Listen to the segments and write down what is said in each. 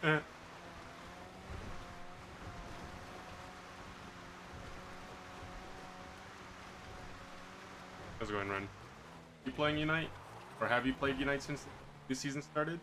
Let's go and run. You playing Unite? Or have you played Unite since this season started?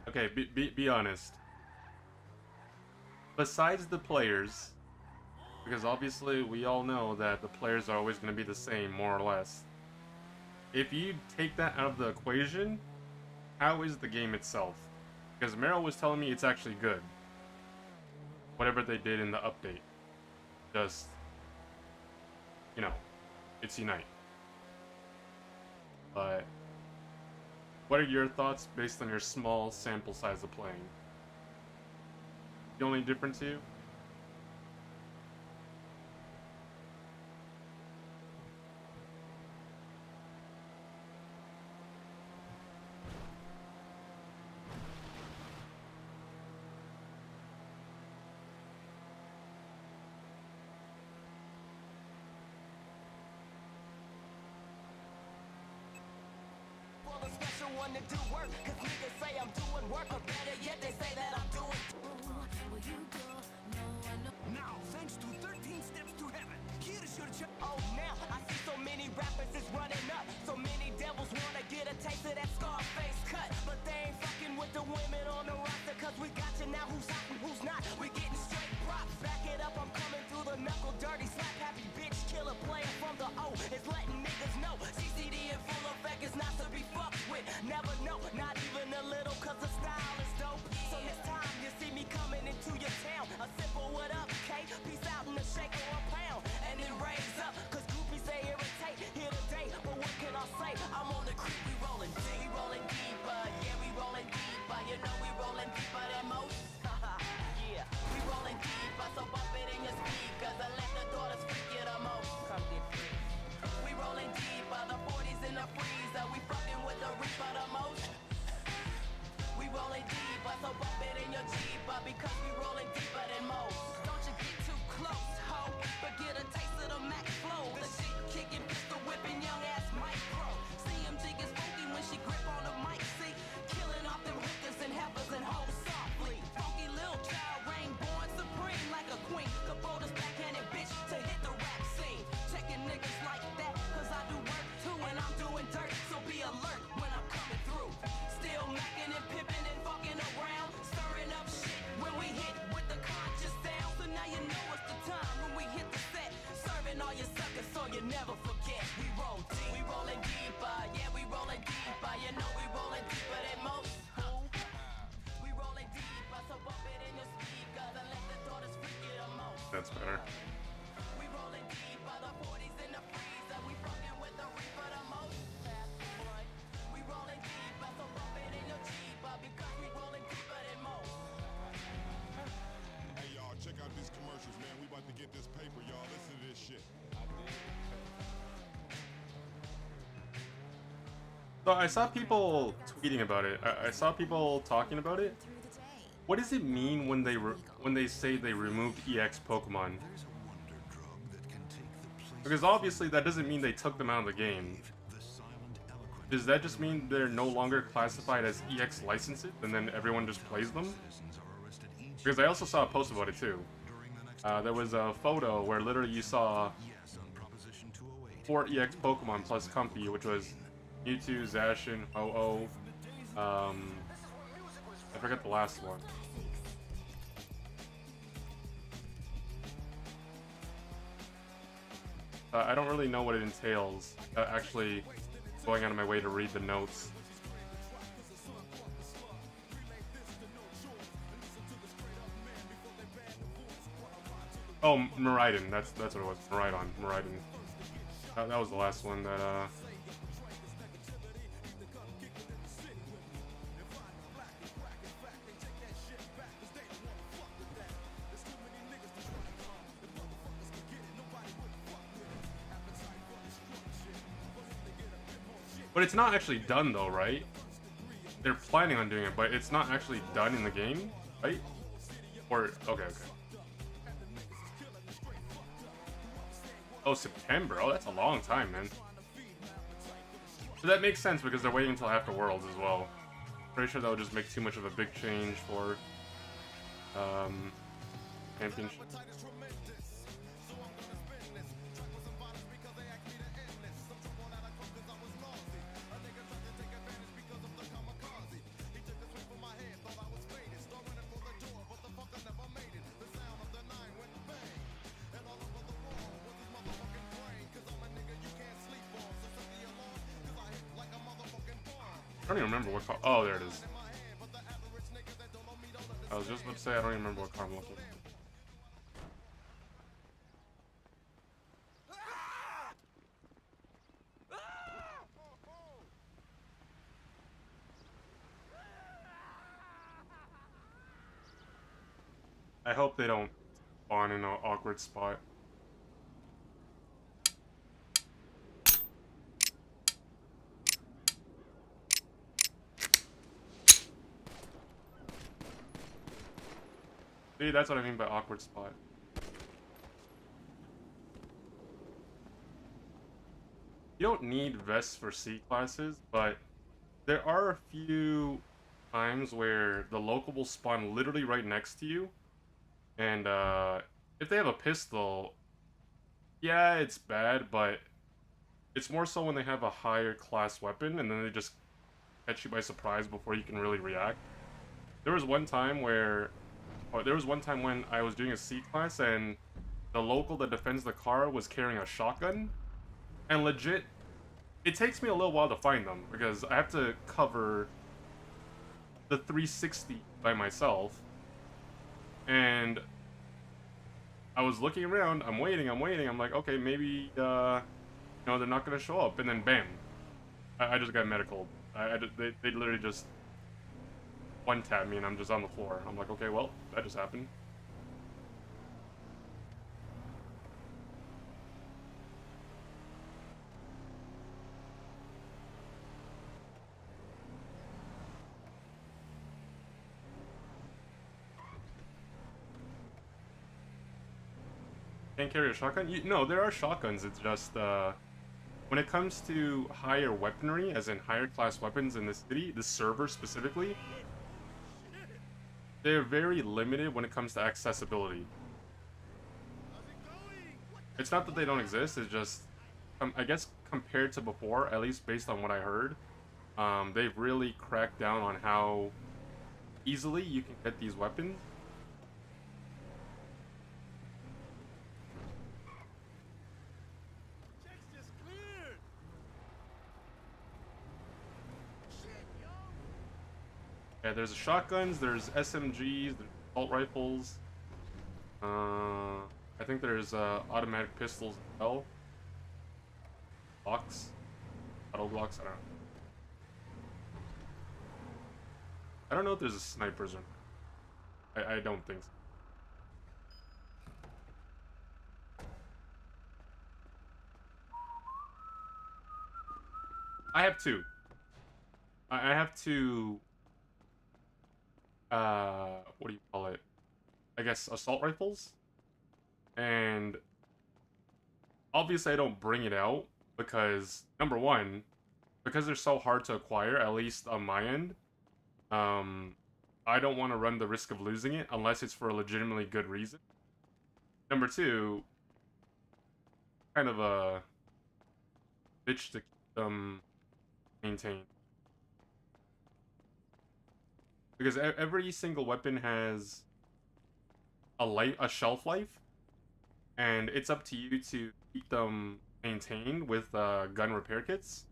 Okay, be honest. Besides the players, because obviously we all know that the players are always going to be the same, more or less. If you take that out of the equation, how is the game itself? Because Meryl was telling me it's actually good. Whatever they did in the update. Just, you know, it's Unite. But what are your thoughts based on your small sample size of playing? The only difference to you? Special one to do work, cause niggas say I'm doing work, or better yet, they say that I'm doing. Now, thanks to 13 steps to heaven, here's your oh, now I see so many rappers is running up. So many devils wanna get a taste of that Scarface cut, but they ain't fucking with the women on the roster, cause we got you now. Who's hot and who's not? We getting straight props. Back it up, I'm coming through the knuckle dirty, slap happy bitch killer player from the O. It's letting niggas know CCD in full effect is not to be fucked with. Never know, not even a little, cause the style is dope. So next time you see me coming into your town, a simple what up, K? Peace out in a shake or a pound, and then raise up, cause groupies they irritate here today. But what can I say? I'm on the creep, we rolling deep, we rolling deeper, yeah, we rolling deeper. You know we rolling deeper than most. Yeah, we rolling deeper, so bump it in your speakers and let the daughters freak you the most. Come get free. We rolling deeper, the 40s in the freezer, we fucking with the reaper the most. We rolling deeper, so bump it in your Jeeper, because we rolling deeper than most. Don't you get too close, ho, but get a taste of the Mac flow. The shit kicking, pistol whipping, young ass micro. CMG gets funky when she grip on the mic, see, killing off them hookers and heifers and hoes softly. Funky little child, reign born supreme like a queen. Kubota backhanded bitch to hit the rap scene. Checking niggas like that, cause I do work too, and I'm doing dirt, so be alert when I'm coming through. Still macking and pimping and fucking around, stirring up shit when we hit with the conscious sound. So now you know it's the time when we hit the set, serving all your suckers so you never forget. We roll deep, we rolling deeper, yeah, we rolling deeper. You know we rolling deeper than most. We rolling deeper, so bump it in your speakers and let the daughters freak you the most. That's better. We rolling deeper, the 40s in the freezer, we fucking with the reaper the most. We rolling deeper, so bump it in your Jeeper, because we rolling deeper than most. Hey y'all, check out these commercials, man. We about to get this paper, y'all. Listen to this shit. So I saw people tweeting about it. I saw people talking about it. What does it mean when they say they removed EX Pokemon? Because obviously that doesn't mean they took them out of the game. Does that just mean they're no longer classified as EX licenses and then everyone just plays them? Because I also saw a post about it too. There was a photo where literally you saw 4 EX Pokemon plus Comfy, which was Mewtwo, Zacian, Ho-Oh, I forgot the last one. I don't really know what it entails. Actually going out of my way to read the notes. Oh, Miraidon. That's what it was. Miraidon. That was the last one that But it's not actually done though, right? They're planning on doing it, but it's not actually done in the game, right? Or okay. Oh, September. Oh, that's a long time, man. So that makes sense because they're waiting until after Worlds as well. Pretty sure that would just make too much of a big change for championship. I don't even remember what car. Oh, there it is. I was just about to say I don't even remember what car I'm looking. I hope they don't spawn in an awkward spot. See, that's what I mean by awkward spot. You don't need vests for C classes, but there are a few times where the local will spawn literally right next to you. And if they have a pistol, yeah, it's bad, but it's more so when they have a higher class weapon and then they just catch you by surprise before you can really react. There was one time when I was doing a C class and the local that defends the car was carrying a shotgun, and legit, it takes me a little while to find them because I have to cover the 360 by myself. And I was looking around, I'm waiting, I'm like, okay, maybe, they're not gonna show up, and then bam, I just got medical. They literally just one-tap me and I'm just on the floor. I'm like, okay, well, that just happened. Can't carry a shotgun? No, there are shotguns, it's just, when it comes to higher weaponry, as in higher class weapons in the city, the server specifically, they're very limited when it comes to accessibility. It's not that they don't exist, it's just, I guess compared to before, at least based on what I heard, they've really cracked down on how easily you can get these weapons. Yeah, there's shotguns, there's SMGs, there's assault rifles. I think there's automatic pistols as well. Blocks. Auto blocks, I don't know. I don't know if there's a snipers or not. I don't think so. I have two. I have two, what do you call it? I guess assault rifles. And obviously I don't bring it out because, number one, because they're so hard to acquire, at least on my end, I don't want to run the risk of losing it unless it's for a legitimately good reason. Number two, kind of a bitch to keep them maintained. Because every single weapon has a shelf life, and it's up to you to keep them maintained with gun repair kits,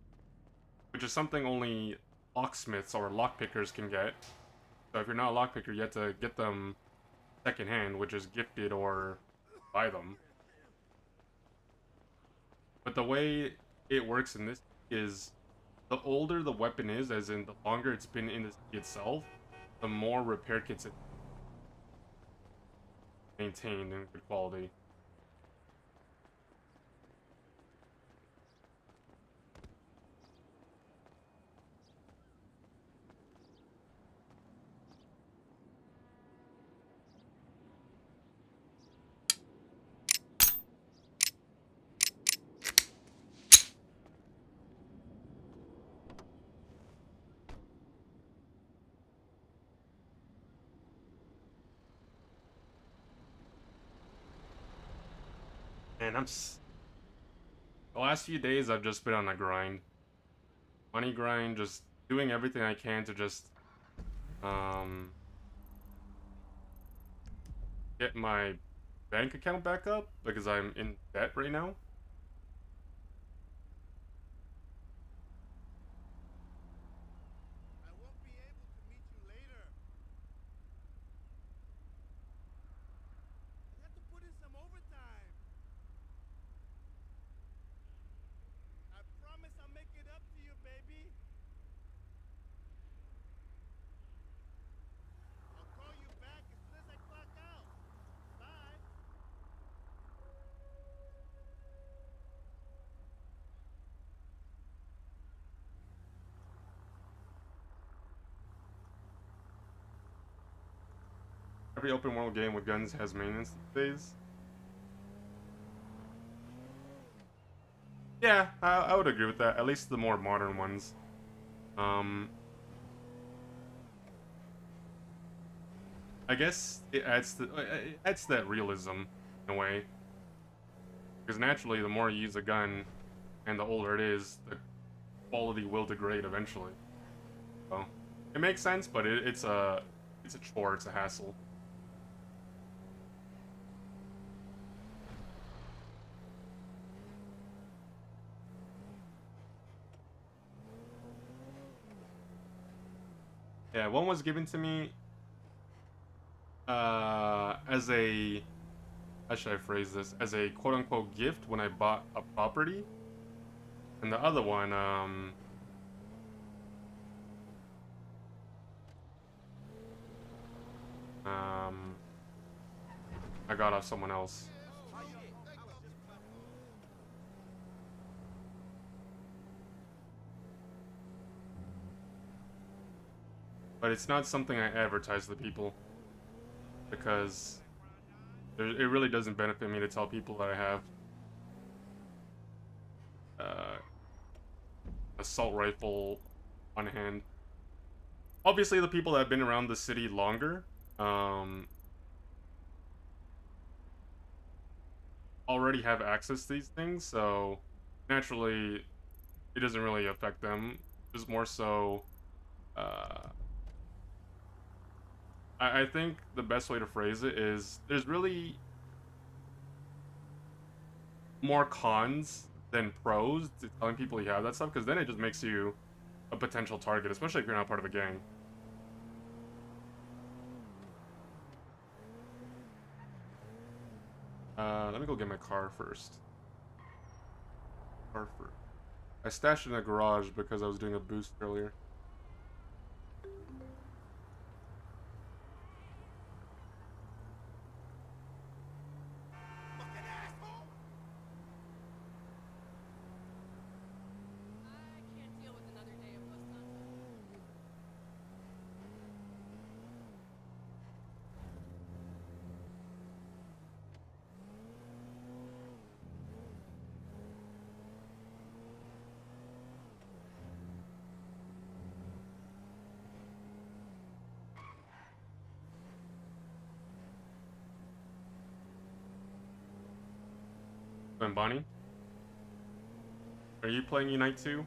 which is something only locksmiths or lockpickers can get. So if you're not a lockpicker, you have to get them secondhand, which is gifted or buy them. But the way it works in this is the older the weapon is, as in the longer it's been in the city itself, the more repair kits it maintained in good quality. And the last few days I've just been on a grind. Money grind, just doing everything I can to just get my bank account back up because I'm in debt right now. I won't be able to meet you later. I have to put in some overtime. I promise I'll make it up to you, baby. I'll call you back as soon as I clock out. Bye. Every open world game with guns has maintenance these days. Yeah, I would agree with that. At least the more modern ones. I guess it adds that realism in a way. Because naturally, the more you use a gun, and the older it is, the quality will degrade eventually. So it makes sense, but it's a chore. It's a hassle. Yeah, one was given to me as a, how should I phrase this? As a quote-unquote gift when I bought a property. And the other one, I got off someone else. But it's not something I advertise to people. Because it really doesn't benefit me to tell people that I have assault rifle on hand. Obviously, the people that have been around the city longer, already have access to these things, so naturally, it doesn't really affect them. It's more so, I think the best way to phrase it is there's really more cons than pros to telling people you have that stuff, because then it just makes you a potential target, especially if you're not part of a gang. Let me go get my car first. I stashed it in a garage because I was doing a boost earlier. Fucking asshole! I can't deal with another day of post nonsense. And Bonnie, are you playing Unite 2?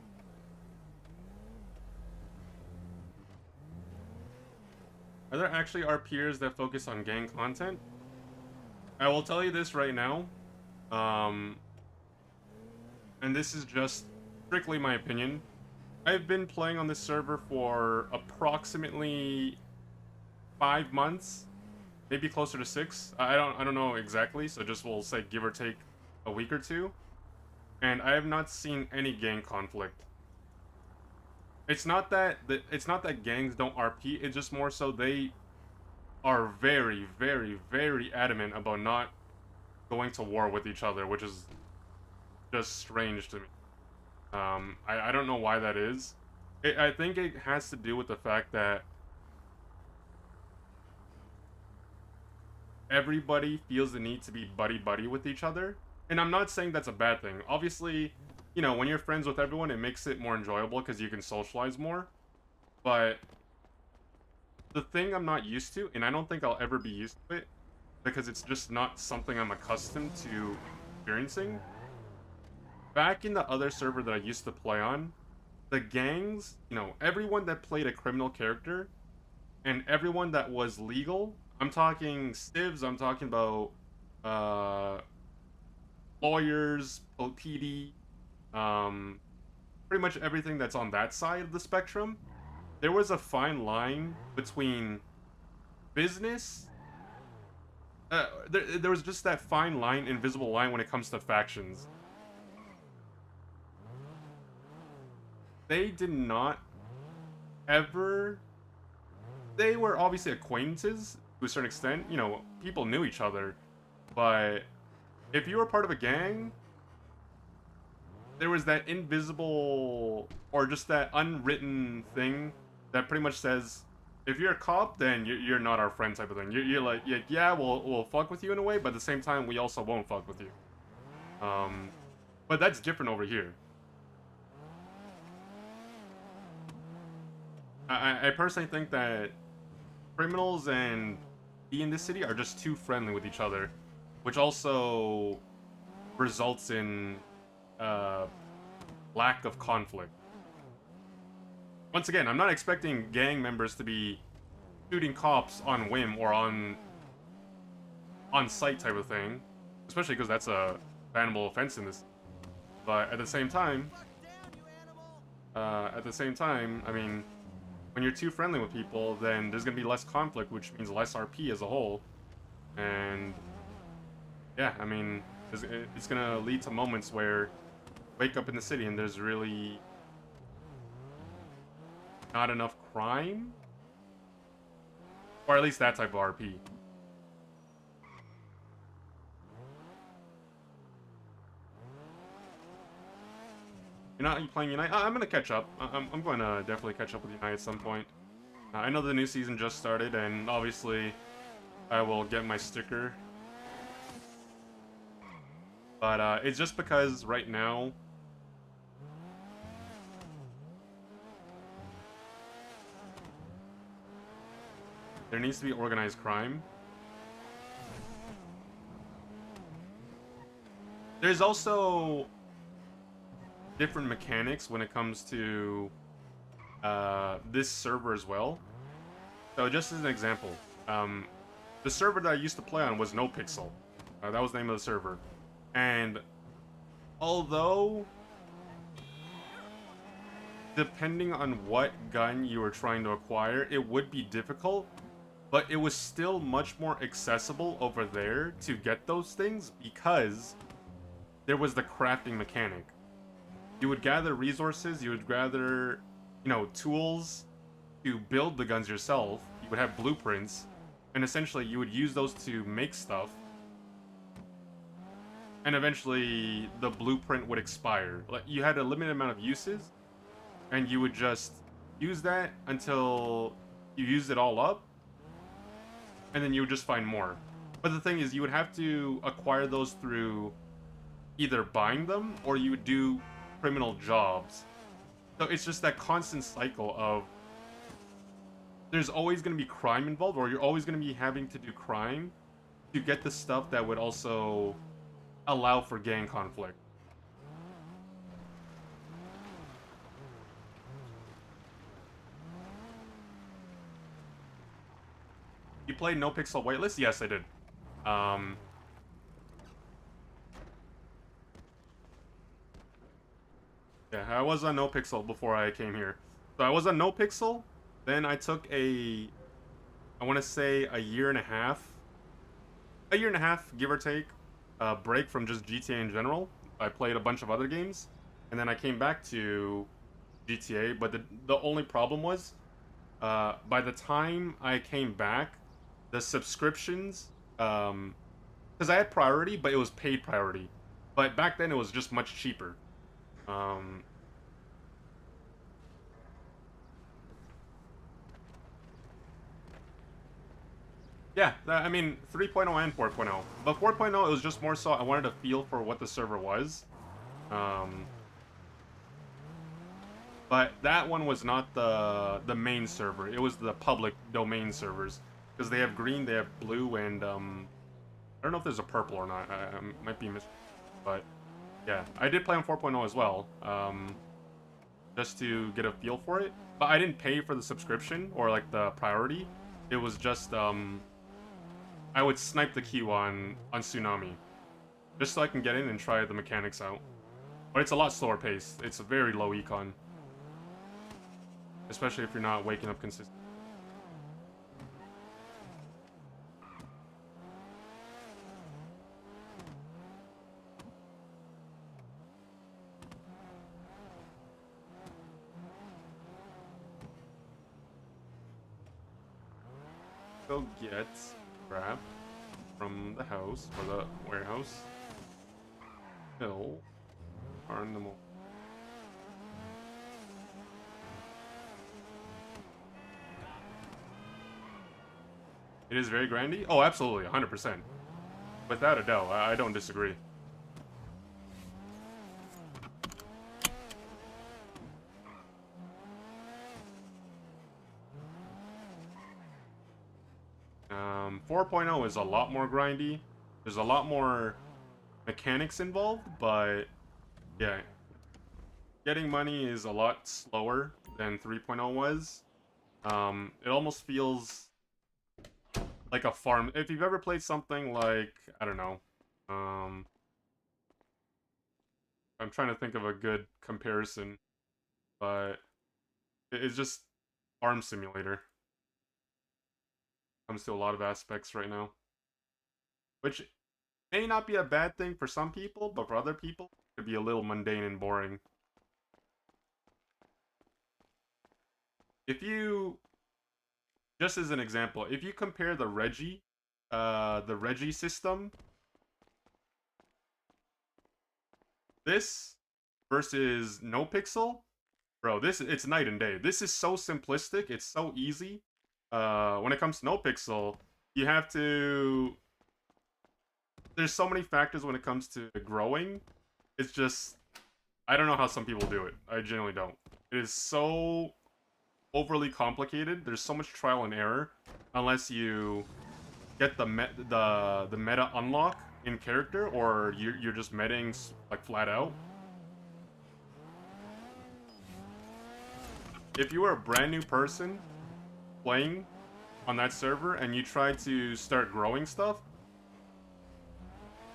Are there actually RPers that focus on gang content? I will tell you this right now. and this is just strictly my opinion. I've been playing on this server for approximately 5 months, maybe closer to 6. I don't know exactly, so just we'll say give or take a week or two. And I have not seen any gang conflict. It's not that gangs don't RP. It's just more so they are very, very, very adamant about not going to war with each other, which is just strange to me. I don't know why that is. I think it has to do with the fact that everybody feels the need to be buddy-buddy with each other. And I'm not saying that's a bad thing. Obviously, you know, when you're friends with everyone, it makes it more enjoyable because you can socialize more. But the thing I'm not used to, and I don't think I'll ever be used to it, because it's just not something I'm accustomed to experiencing. Back in the other server that I used to play on, the gangs, you know, everyone that played a criminal character and everyone that was legal, I'm talking civs, I'm talking about uh, lawyers, PD, um, pretty much everything that's on that side of the spectrum. There was a fine line between business. There was just that fine line, invisible line when it comes to factions. They did not ever. They were obviously acquaintances to a certain extent. You know, people knew each other, but if you were part of a gang, there was that invisible or just that unwritten thing that pretty much says, if you're a cop, then you're not our friend type of thing. You're like, yeah, we'll fuck with you in a way, but at the same time, we also won't fuck with you. But that's different over here. I personally think that criminals and in this city are just too friendly with each other, which also results in lack of conflict. Once again, I'm not expecting gang members to be shooting cops on whim or on site type of thing, especially because that's a bannable offense in this. But at the same time, I mean, when you're too friendly with people, then there's gonna be less conflict, which means less RP as a whole. And yeah, I mean, it's gonna lead to moments where wake up in the city and there's really not enough crime, or at least that type of RP. You're not playing Unite? I'm gonna catch up. I'm going to definitely catch up with Unite at some point. I know the new season just started, and obviously I will get my sticker. But it's just because right now there needs to be organized crime. There's also different mechanics when it comes to this server as well. So just as an example, the server that I used to play on was No Pixel. That was the name of the server. And although, depending on what gun you were trying to acquire, it would be difficult, but it was still much more accessible over there to get those things because there was the crafting mechanic. You would gather resources, you would gather, you know, tools to build the guns yourself. You would have blueprints, and essentially you would use those to make stuff. And eventually the blueprint would expire. Like, you had a limited amount of uses, and you would just use that until you used it all up, and then you would just find more. But the thing is, you would have to acquire those through either buying them or you would do criminal jobs. So it's just that constant cycle of there's always going to be crime involved, or you're always going to be having to do crime to get the stuff that would also allow for gang conflict. You played No Pixel Whitelist? Yes, I did. I was on NoPixel before I came here. So I was on NoPixel, then I took I want to say a year and a half, give or take, break from just GTA in general. I played a bunch of other games, and then I came back to GTA. But the only problem was, by the time I came back, the subscriptions, because I had priority, but it was paid priority. But back then it was just much cheaper. Um, Yeah, I mean 3.0 and 4.0. But 4.0 it was just more so I wanted a feel for what the server was. Um, but that one was not the main server. It was the public domain servers because they have green, they have blue, and I don't know if there's a purple or not. I might be but yeah, I did play on 4.0 as well. Just to get a feel for it. But I didn't pay for the subscription or like the priority. It was just I would snipe the queue on Tsunami, just so I can get in and try the mechanics out. But it's a lot slower paced. It's a very low econ, especially if you're not waking up consistently. Go get crap from the house or the warehouse. Kill animal. It is very grindy? Oh, absolutely, 100%. Without a doubt, I don't disagree. 4.0 is a lot more grindy. There's a lot more mechanics involved, but yeah, getting money is a lot slower than 3.0 was. It almost feels like a farm. If you've ever played something like, I don't know, I'm trying to think of a good comparison, but it's just Farm Simulator. Comes to a lot of aspects right now, which may not be a bad thing for some people, but for other people, it could be a little mundane and boring. If you, just as an example, if you compare the Reggie system, this versus NoPixel, bro, it's night and day. This is so simplistic, it's so easy. When it comes to NoPixel, you have to... There's so many factors when it comes to growing. It's just... I don't know how some people do it. I genuinely don't. It is so overly complicated. There's so much trial and error. Unless you get the meta unlock in character, or you're just metaing like flat out. If you were a brand new person playing on that server and you try to start growing stuff,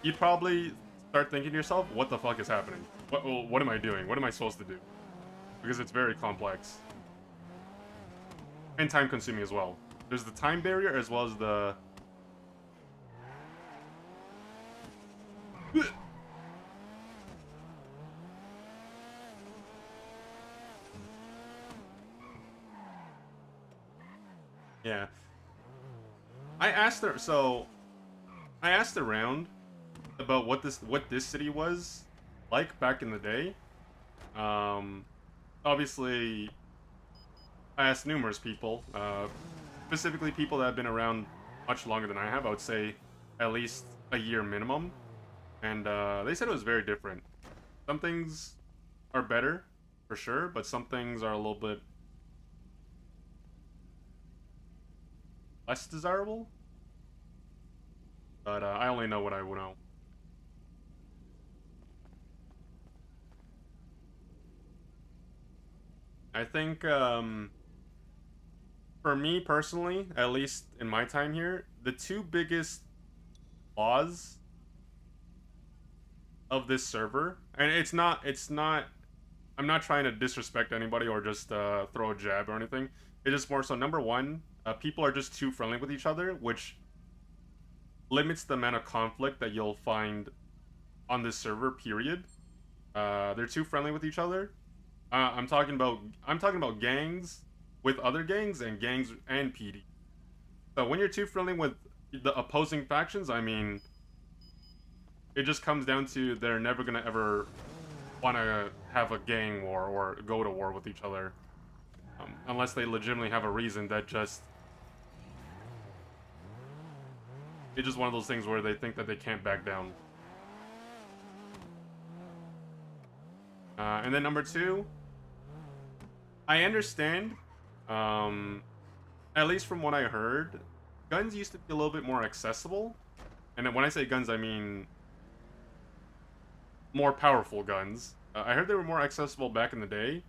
you'd probably start thinking to yourself, what the fuck is happening? What am I doing? What am I supposed to do? Because it's very complex. And time consuming as well. There's the time barrier as well as the... Yeah. I asked around about what this city was like back in the day. Obviously, I asked numerous people, specifically people that have been around much longer than I have. I would say at least a year minimum, and they said it was very different. Some things are better, for sure, but some things are a little bit less desirable. But I only know what I know. I think, for me personally, at least in my time here, the two biggest flaws of this server, and it's not I'm not trying to disrespect anybody or just throw a jab or anything. It's just more so, number one, people are just too friendly with each other, which limits the amount of conflict that you'll find on this server. Period. They're too friendly with each other. I'm talking about gangs with other gangs and gangs and PD. So when you're too friendly with the opposing factions, I mean, it just comes down to they're never gonna ever want to have a gang war or go to war with each other, unless they legitimately have a reason that just it's just one of those things where they think that they can't back down. And then number two, I understand, um, at least from what I heard, guns used to be a little bit more accessible. And then when I say guns, I mean more powerful guns. I heard they were more accessible back in the day,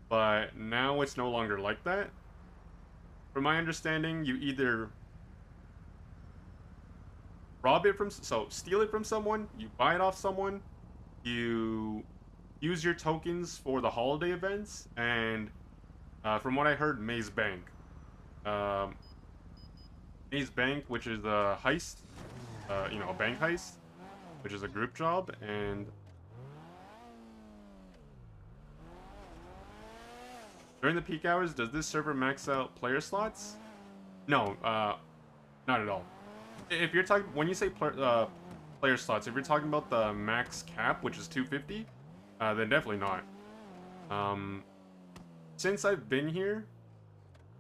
but now it's no longer like that. From my understanding, you either rob it from, so steal it from someone, you buy it off someone, you use your tokens for the holiday events, and from what I heard, Maze Bank. Um, Maze Bank, which is a heist, a bank heist, which is a group job, and during the peak hours, does this server max out player slots? No, not at all. If you're talking, when you say player slots, if you're talking about the max cap, which is 250, then definitely not. Since I've been here,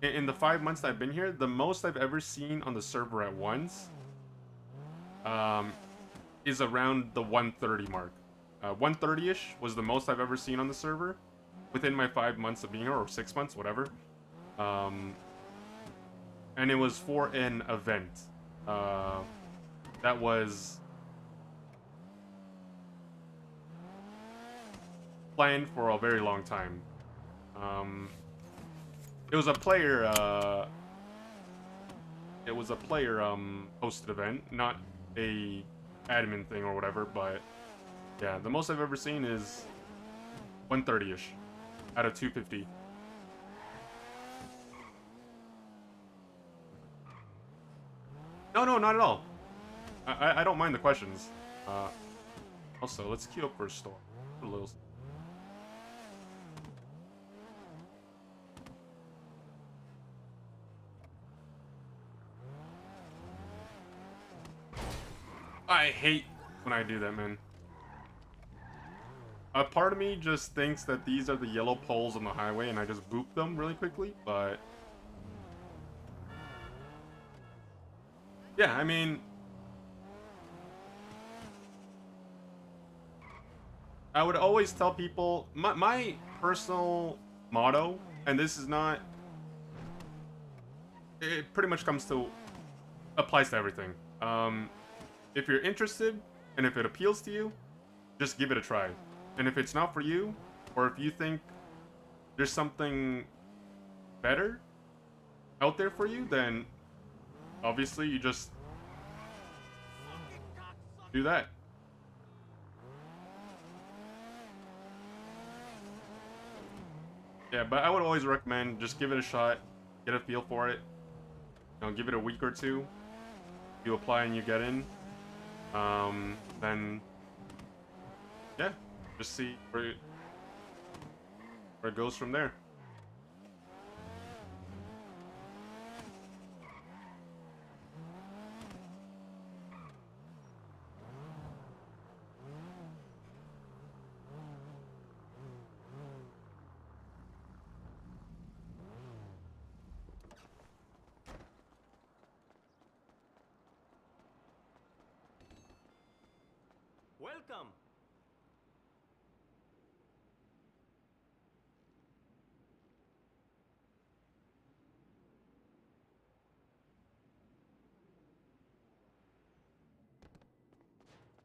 in the 5 months that I've been here, the most I've ever seen on the server at once, is around the 130 mark. 130-ish was the most I've ever seen on the server within my 5 months of being here, or 6 months, whatever. And it was for an event. That was planned for a very long time. It was a player, hosted event, not a admin thing or whatever, but yeah, the most I've ever seen is 130-ish out of 250. No, not at all. I don't mind the questions. Also, let's queue up for a storm. A little. I hate when I do that, man. A part of me just thinks that these are the yellow poles on the highway and I just boop them really quickly, but yeah, I mean, I would always tell people, my personal motto, and this is not, it pretty much applies to everything. If you're interested and if it appeals to you, just give it a try. And if it's not for you, or if you think there's something better out there for you, then obviously you just do that. Yeah, but I would always recommend just give it a shot, get a feel for it. Give it a week or two. You apply and you get in. Then yeah, just see where it goes from there. Welcome.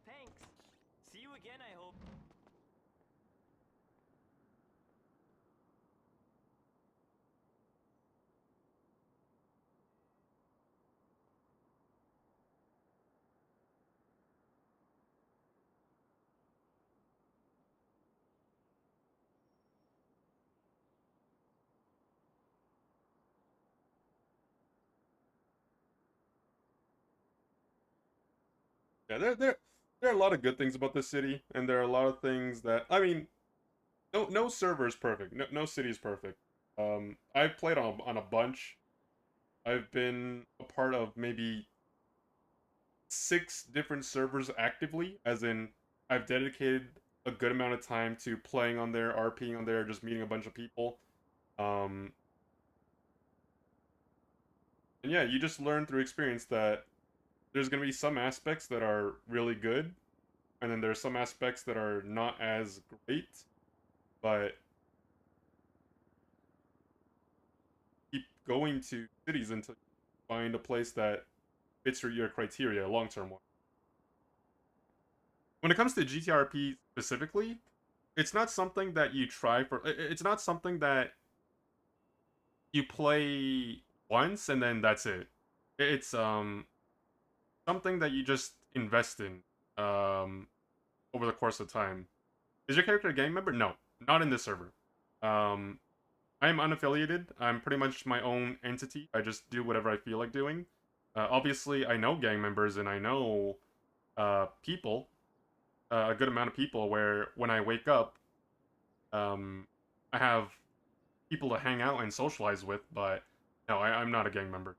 Thanks. See you again, I hope. Yeah, there are a lot of good things about this city, and there are a lot of things that I mean, no server is perfect. No city is perfect. I've played on a bunch. I've been a part of maybe 6 different servers actively, as in I've dedicated a good amount of time to playing on there, RPing on there, just meeting a bunch of people. Um, and yeah, you just learn through experience that there's gonna be some aspects that are really good, and then there's some aspects that are not as great, but keep going to cities until you find a place that fits your criteria, long term one. When it comes to GTRP specifically, it's not something that you try for. It's not something that you play once and then that's it. It's something that you just invest in um over the course of time. Is your character a gang member? No, not in this server. Um, I am unaffiliated. I'm pretty much my own entity. I just do whatever I feel like doing. Obviously, I know gang members and I know people, a good amount of people. Where when I wake up, um, I have people to hang out and socialize with. But no, I'm not a gang member.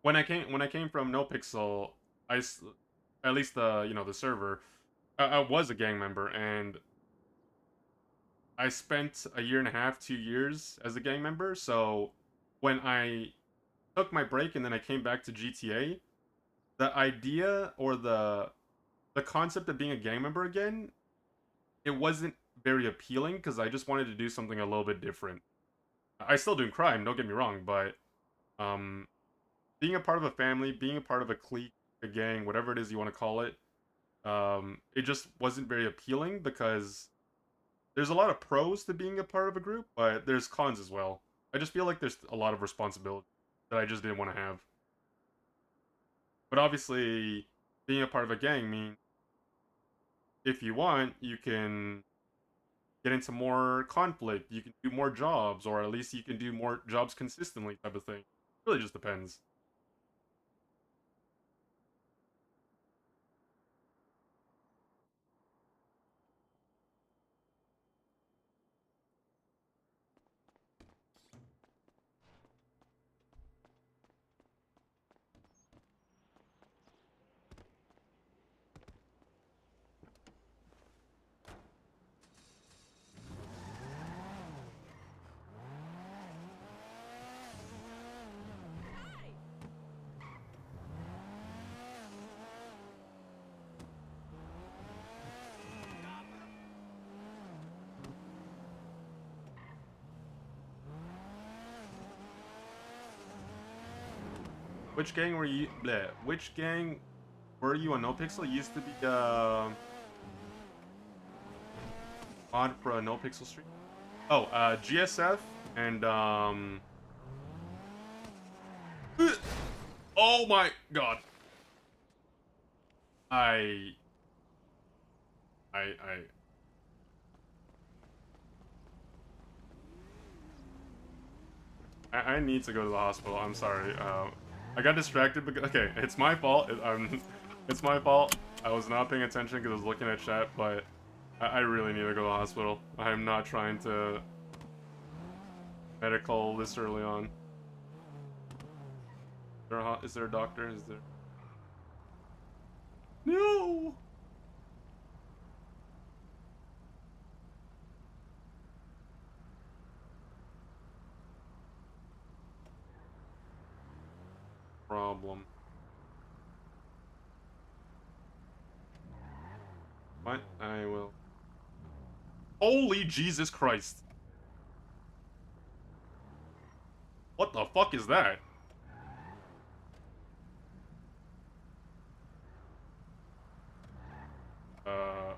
When I came from NoPixel, at least the server, I was a gang member, and I spent a year and a half, 2 years as a gang member. So when I took my break and then I came back to GTA, the idea or the concept of being a gang member again, it wasn't very appealing because I just wanted to do something a little bit different. I still do crime, don't get me wrong, but um, being a part of a family, being a part of a clique, a gang, whatever it is you want to call it, it just wasn't very appealing because there's a lot of pros to being a part of a group, but there's cons as well. I just feel like there's a lot of responsibility that I just didn't want to have. But obviously, being a part of a gang means if you want, you can get into more conflict, you can do more jobs, or at least you can do more jobs consistently, type of thing. It really just depends. Which gang were you? Bleh, which gang were you on NoPixel? Used to be mod for a NoPixel stream. Oh, GSF and Oh my god. I I I need to go to the hospital. I'm sorry. I got distracted because okay, it's my fault. It's my fault. I was not paying attention because I was looking at chat, but I really need to go to the hospital. I'm not trying to medical this early on. Is there a doctor? Is there? No. Problem. What? I will. Holy Jesus Christ! What the fuck is that? Uh.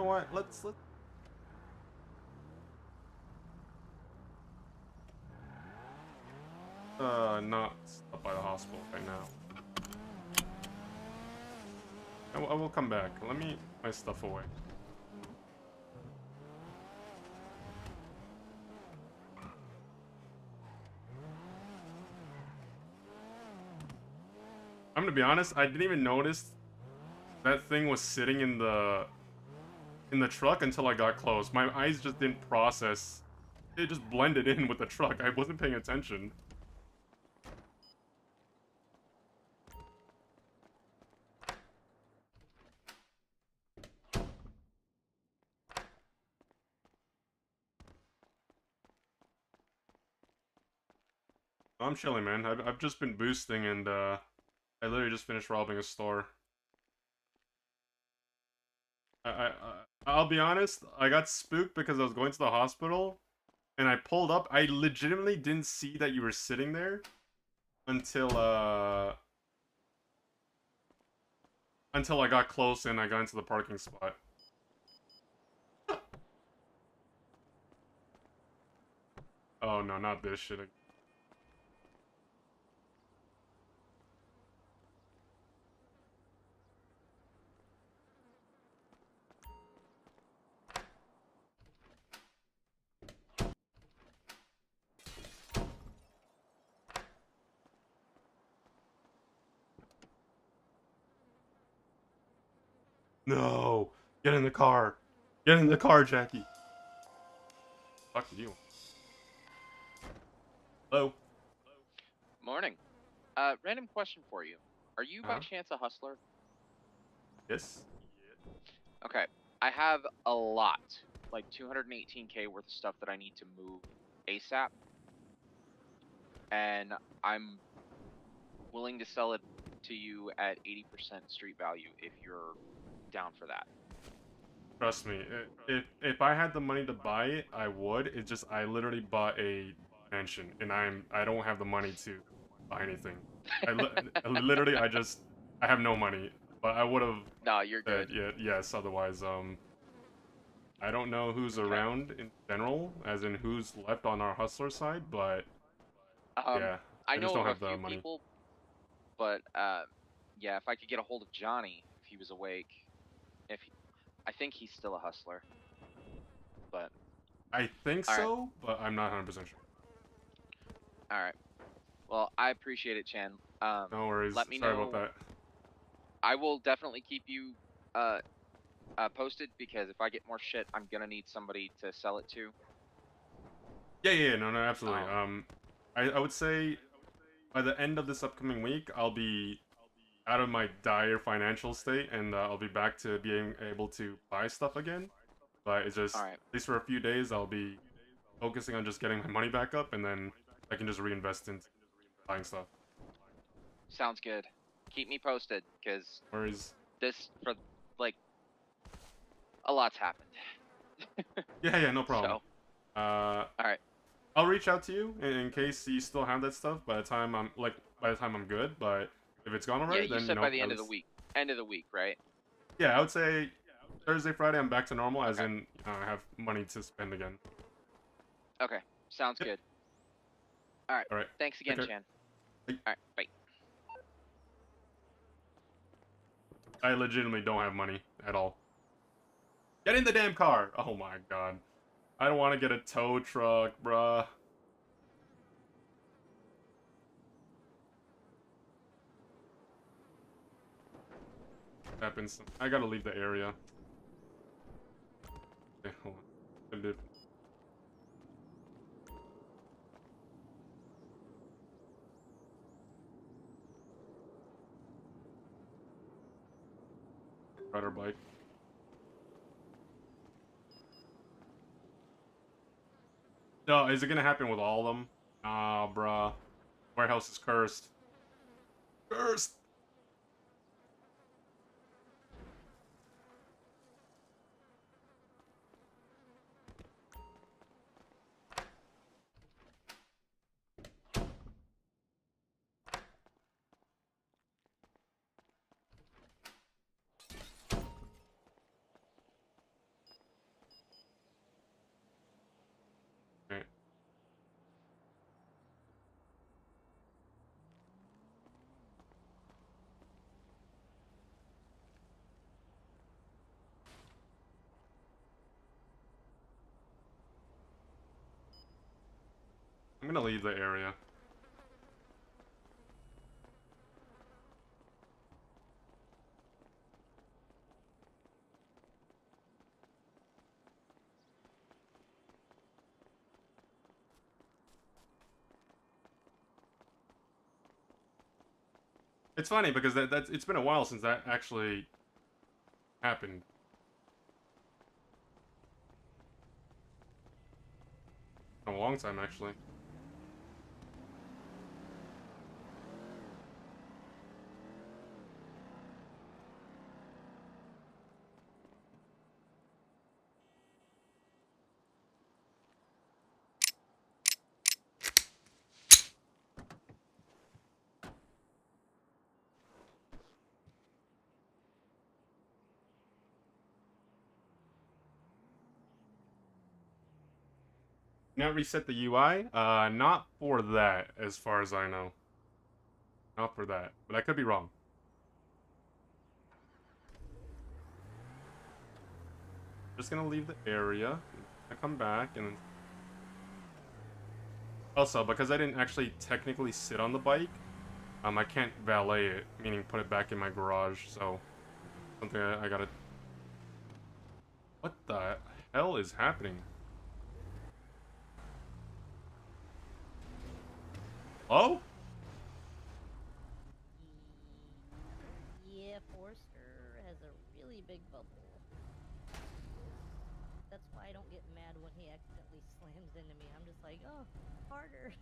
what? Let's not stop by the hospital right now. I will come back. Let me put my stuff away. I'm gonna be honest, I didn't even notice that thing was sitting in the truck until I got close. My eyes just didn't process. It just blended in with the truck. I wasn't paying attention. I'm chilling, man. I've just been boosting and I literally just finished robbing a store. I'll be honest, I got spooked because I was going to the hospital and I pulled up. I legitimately didn't see that you were sitting there until I got close and I got into the parking spot. Oh no, not this shit. No! Get in the car! Get in the car, Jackie! Fuck you. Hello? Morning. Random question for you. Are you by Uh-huh. chance a hustler? Yes? Okay. I have a lot, like 218K worth of stuff that I need to move ASAP. And I'm willing to sell it to you at 80% street value if you're down for that. Trust me, if I had the money to buy it, I would. It's just I literally bought a mansion, and I don't have the money to buy anything. Literally I have no money, but I would have No, you're said good. yes. Otherwise, I don't know who's Okay. around in general, as in who's left on our hustler side, but yeah, I I just know don't of a have the few money. people, but yeah, if I could get a hold of Johnny, if he was awake, I think he's still a hustler. But I think all right, so, but I'm not 100% sure. all right. Well, I appreciate it, Chan. No worries. Let me Sorry about know. that. I will definitely keep you posted because if I get more shit, I'm gonna need somebody to sell it to. Yeah, no, absolutely. Um, I would say by the end of this upcoming week, I'll be out of my dire financial state, and I'll be back to being able to buy stuff again. But it's just, all at right. least for a few days, I'll be focusing on just getting my money back up, and then I can just reinvest into buying stuff. Sounds good. Keep me posted because No worries. this for like a lot's happened. Yeah, no problem. So, all right. I'll reach out to you in case you still have that stuff by the time I'm good. But if it's gone Yeah, already, you then said by the at end of the least week. End of the week, right? yeah, I would say Thursday, Friday, I'm back to normal, as Okay. in I have money to spend again. Okay. Sounds Yep. good. All right. All right. Thanks Take again, care. Chan. Bye. All right. Bye. I legitimately don't have money at all. Get in the damn car! Oh my god. I don't want to get a tow truck, bruh. Happens. I gotta leave the area. Okay, hold on. Ride our bike. No, is it gonna happen with all of them? Ah, bruh. Warehouse is cursed. Cursed! gonna leave the area. It's funny because that's it's been a while since that actually happened. A long time actually. Now reset the UI? Not for that, as far as I know. Not for that, but I could be wrong. Just gonna leave the area. I come back and also because I didn't actually technically sit on the bike, I can't valet it, meaning put it back in my garage. So something I gotta. What the hell is happening? Oh? Yeah, Forrester has a really big bubble. That's why I don't get mad when he accidentally slams into me. I'm just like, oh, harder.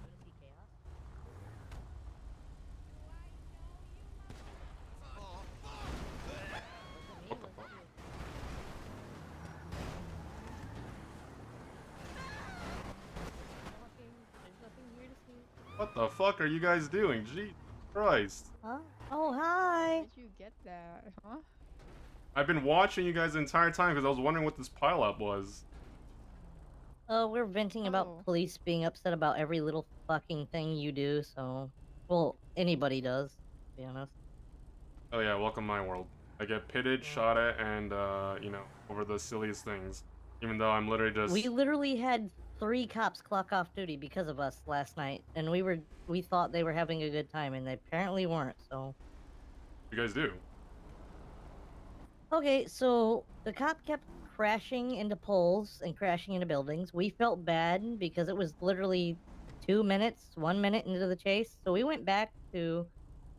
Wanna see chaos? Wasn't me, What the was fuck? you? There's nothing here to see. What the fuck are you guys doing? Jesus Christ. Huh? Oh, hi. Did you get that? Huh? I've been watching you guys the entire time because I was wondering what this pileup was. We're venting Oh. about police being upset about every little fucking thing you do, so... Well, anybody does, to be honest. Oh yeah, welcome my world. I get pitted, shot at, and you know, over the silliest things. Even though I'm literally just We literally had 3 cops clock off duty because of us last night, and we thought they were having a good time, and they apparently weren't, so... you guys do. Okay, so the cop kept crashing into poles and crashing into buildings. We felt bad because it was literally 2 minutes, 1 minute into the chase, so we went back to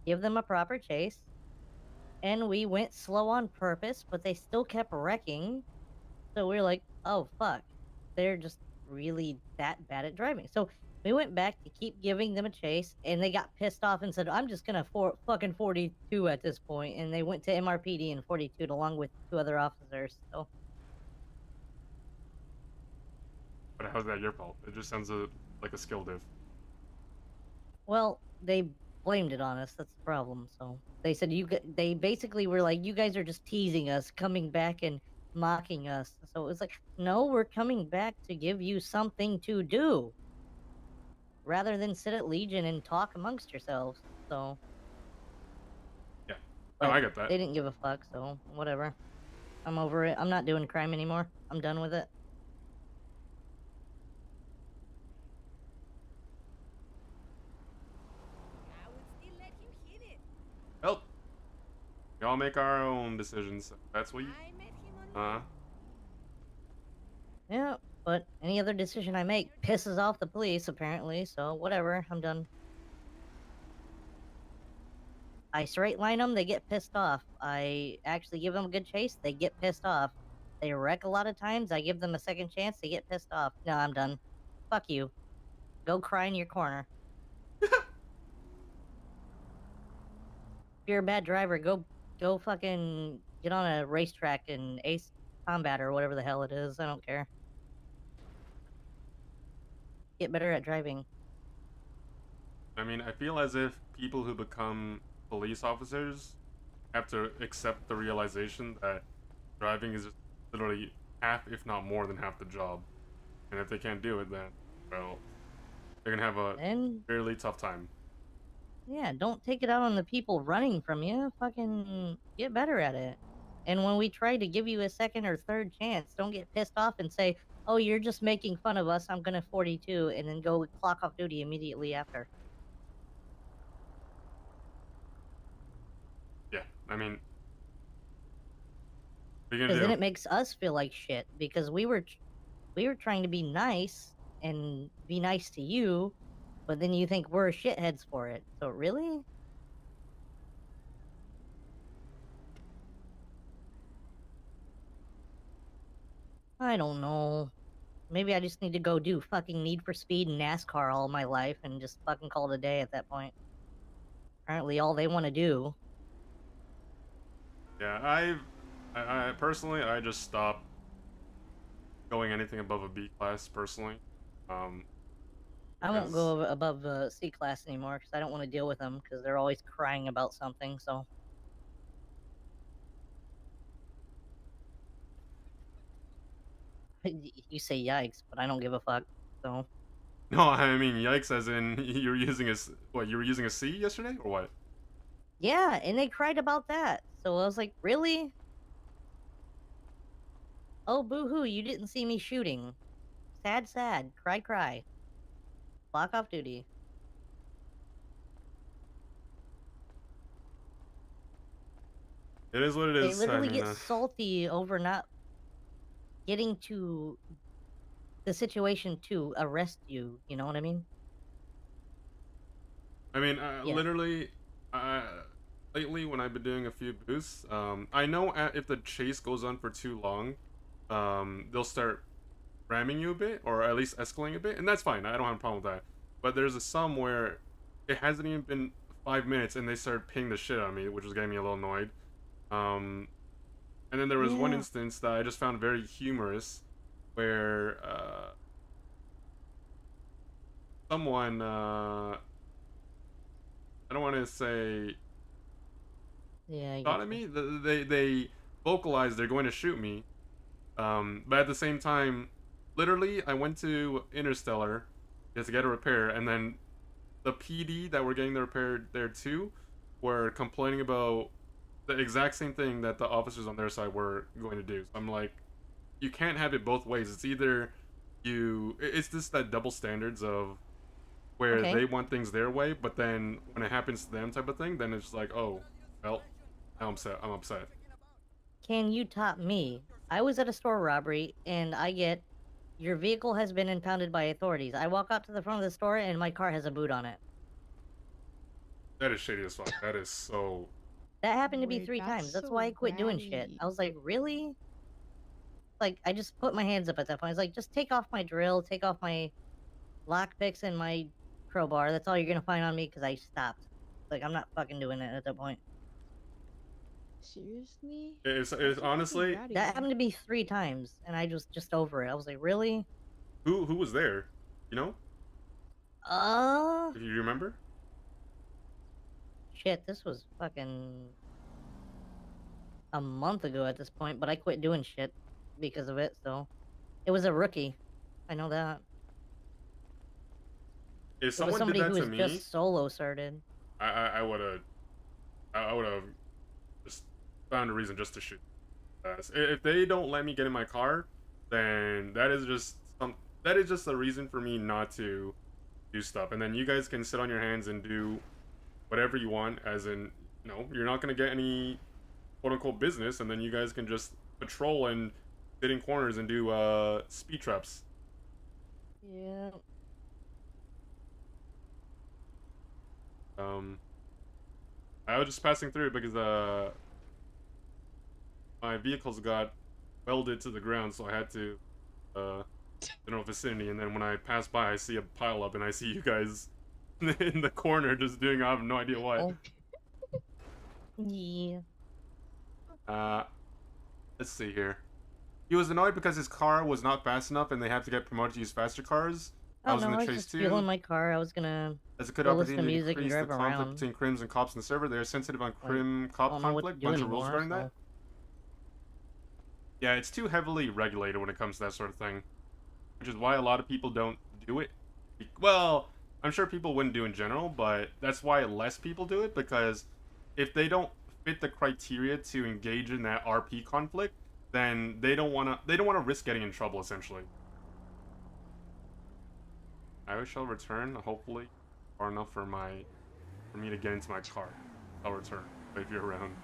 give them a proper chase, and we went slow on purpose, but they still kept wrecking. So we were like, oh fuck, they're just really that bad at driving. So we went back to keep giving them a chase, and they got pissed off and said, I'm just gonna fucking 42 at this point, and they went to MRPD and 42 along with 2 other officers. So But how's that your fault? It just sounds like a skill diff. well, they blamed it on us. That's the problem. So they said they basically were like, you guys are just teasing us, coming back and mocking us. So it was like, no, we're coming back to give you something to do rather than sit at Legion and talk amongst yourselves. So Yeah. but No, I get that. they didn't give a fuck, so whatever. I'm over it. I'm not doing crime anymore. I'm done with it. I would still let him hit it. Well, we all make our own decisions. That's what you. I met him on Yeah, but any other decision I make pisses off the police, apparently, so whatever. I'm done. I straight line them, they get pissed off. I actually give them a good chase, they get pissed off. They wreck a lot of times, I give them a second chance, they get pissed off. No, I'm done. Fuck you. Go cry in your corner. If you're a bad driver, go fucking get on a racetrack and ace combat or whatever the hell it is. I don't care. Get better at driving. I mean, I feel as if people who become police officers have to accept the realization that driving is literally half, if not more than half the job. And if they can't do it, then, well, they're gonna have a And fairly tough time. yeah, don't take it out on the people running from you. Fucking get better at it. And when we try to give you a second or third chance, don't get pissed off and say, "Oh, you're just making fun of us. I'm gonna 42," and then go clock off duty immediately after. Yeah, I mean, what are you Because gonna then do? it makes us feel like shit because we were trying to be nice and be nice to you, but then you think we're shitheads for it. So really? I don't know. Maybe I just need to go do fucking Need for Speed and NASCAR all my life and just fucking call it a day at that point. Apparently, all they want to do. Yeah, I personally, I just stopped going anything above a B class personally, um, I won't because go above C class anymore because I don't want to deal with them because they're always crying about something. So you say yikes, but I don't give a fuck. So no, I mean yikes, as in you're using what, you were using a C yesterday or what? yeah, and they cried about that. So I was like, really? Oh, boo hoo, you didn't see me shooting. Sad, sad. Cry, cry. Clock off duty. It is what it They is. I literally mean, get salty over not getting to the situation to arrest you. You know what I mean? Yeah. literally, uh, lately when I've been doing a few boosts, I know if the chase goes on for too long, they'll start ramming you a bit, or at least escalating a bit, and that's fine. I don't have a problem with that. But there's a some where it hasn't even been 5 minutes, and they started pinging the shit out of me, which was getting me a little annoyed. Um, and then there was one Yeah. instance that I just found very humorous, where someone, I don't want to say Yeah, I shot get at you. me. They vocalized they're going to shoot me. But at the same time, literally, I went to Interstellar just to get a repair, and then the PD that were getting the repair there too were complaining about the exact same thing that the officers on their side were going to do. So I'm like, you can't have it both ways. It's either it's just that double standards of where Okay. they want things their way, but then when it happens to them type of thing, then it's like, oh, well, I'm upset. I'm upset. Can you top me? I was at a store robbery and I get your vehicle has been impounded by authorities. I walk out to the front of the store and my car has a boot on it. That is shady as fuck. That is so. That happened to be Wait, 3 times. that's That's why I so quit doing shit. bratty. I was like, really? Like, I just put my hands up at that point. I was like, just take off my drill, take off my lock picks and my crowbar. That's all you're gonna find on me because I stopped. Like, I'm not fucking doing it at that point. Seriously? It's That's so fucking honestly, That bratty. happened to be 3 times, and I just over it. I was like, really? who was there? You know, Uh, if you remember. shit, this was fucking a month ago at this point, but I quit doing shit because of it, so. It was a rookie. I know that. If It was someone did somebody that who to was me, just solo started. I would have I would have just found a reason just to shoot. If they don't let me get in my car, then that is just a reason for me not to do stuff. And then you guys can sit on your hands and do whatever you want, as in, you're not gonna get any quote unquote business, and then you guys can just patrol and sit in corners and do speed traps. Yeah. Um, I was just passing through because my vehicles got welded to the ground, so I had to general vicinity. And then when I pass by, I see a pile up, and I see you guys in the corner just doing I have no idea what. Oh. Yeah. Uh, let's see here. He was annoyed because his car was not fast enough, and they have to get promoted to use faster cars. I Oh was in no, the I was chase just fueling too. my car. I was gonna As a good go listen to opportunity to music and increase the drive conflict around. between crims and cops in the server. They are sensitive on Like, crim I cop don't know what to conflict. do Bunch of rules anymore, regarding that. so. Yeah, it's too heavily regulated when it comes to that sort of thing, which is why a lot of people don't do it. Well, I'm sure people wouldn't do in general, but that's why less people do it, because if they don't fit the criteria to engage in that RP conflict, then they don't wanna risk getting in trouble essentially. I shall return, hopefully far enough for me to get into my car. I'll return if you're around.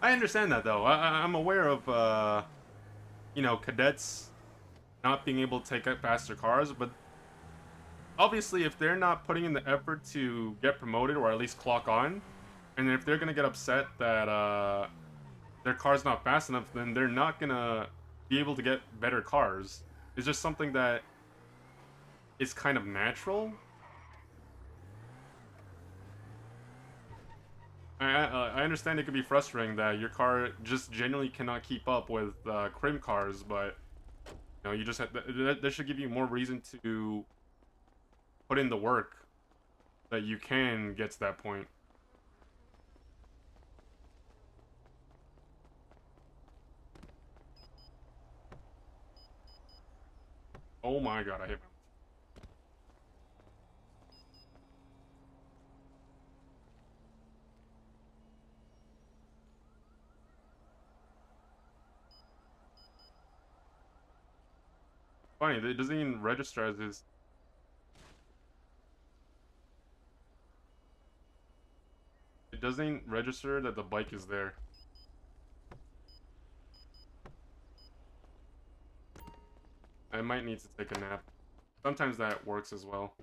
I understand that though. I'm aware of you know, cadets not being able to take up faster cars, but obviously if they're not putting in the effort to get promoted or at least clock on, and if they're gonna get upset that their car's not fast enough, then they're not gonna be able to get better cars. It's just something that is kind of natural. I understand it could be frustrating that your car just genuinely cannot keep up with crim cars, but you know, you just have, that should give you more reason to put in the work that you can get to that point. Oh my god, I hit my... Funny, it doesn't even register as his... It doesn't register that the bike is there. I might need to take a nap. Sometimes that works as well.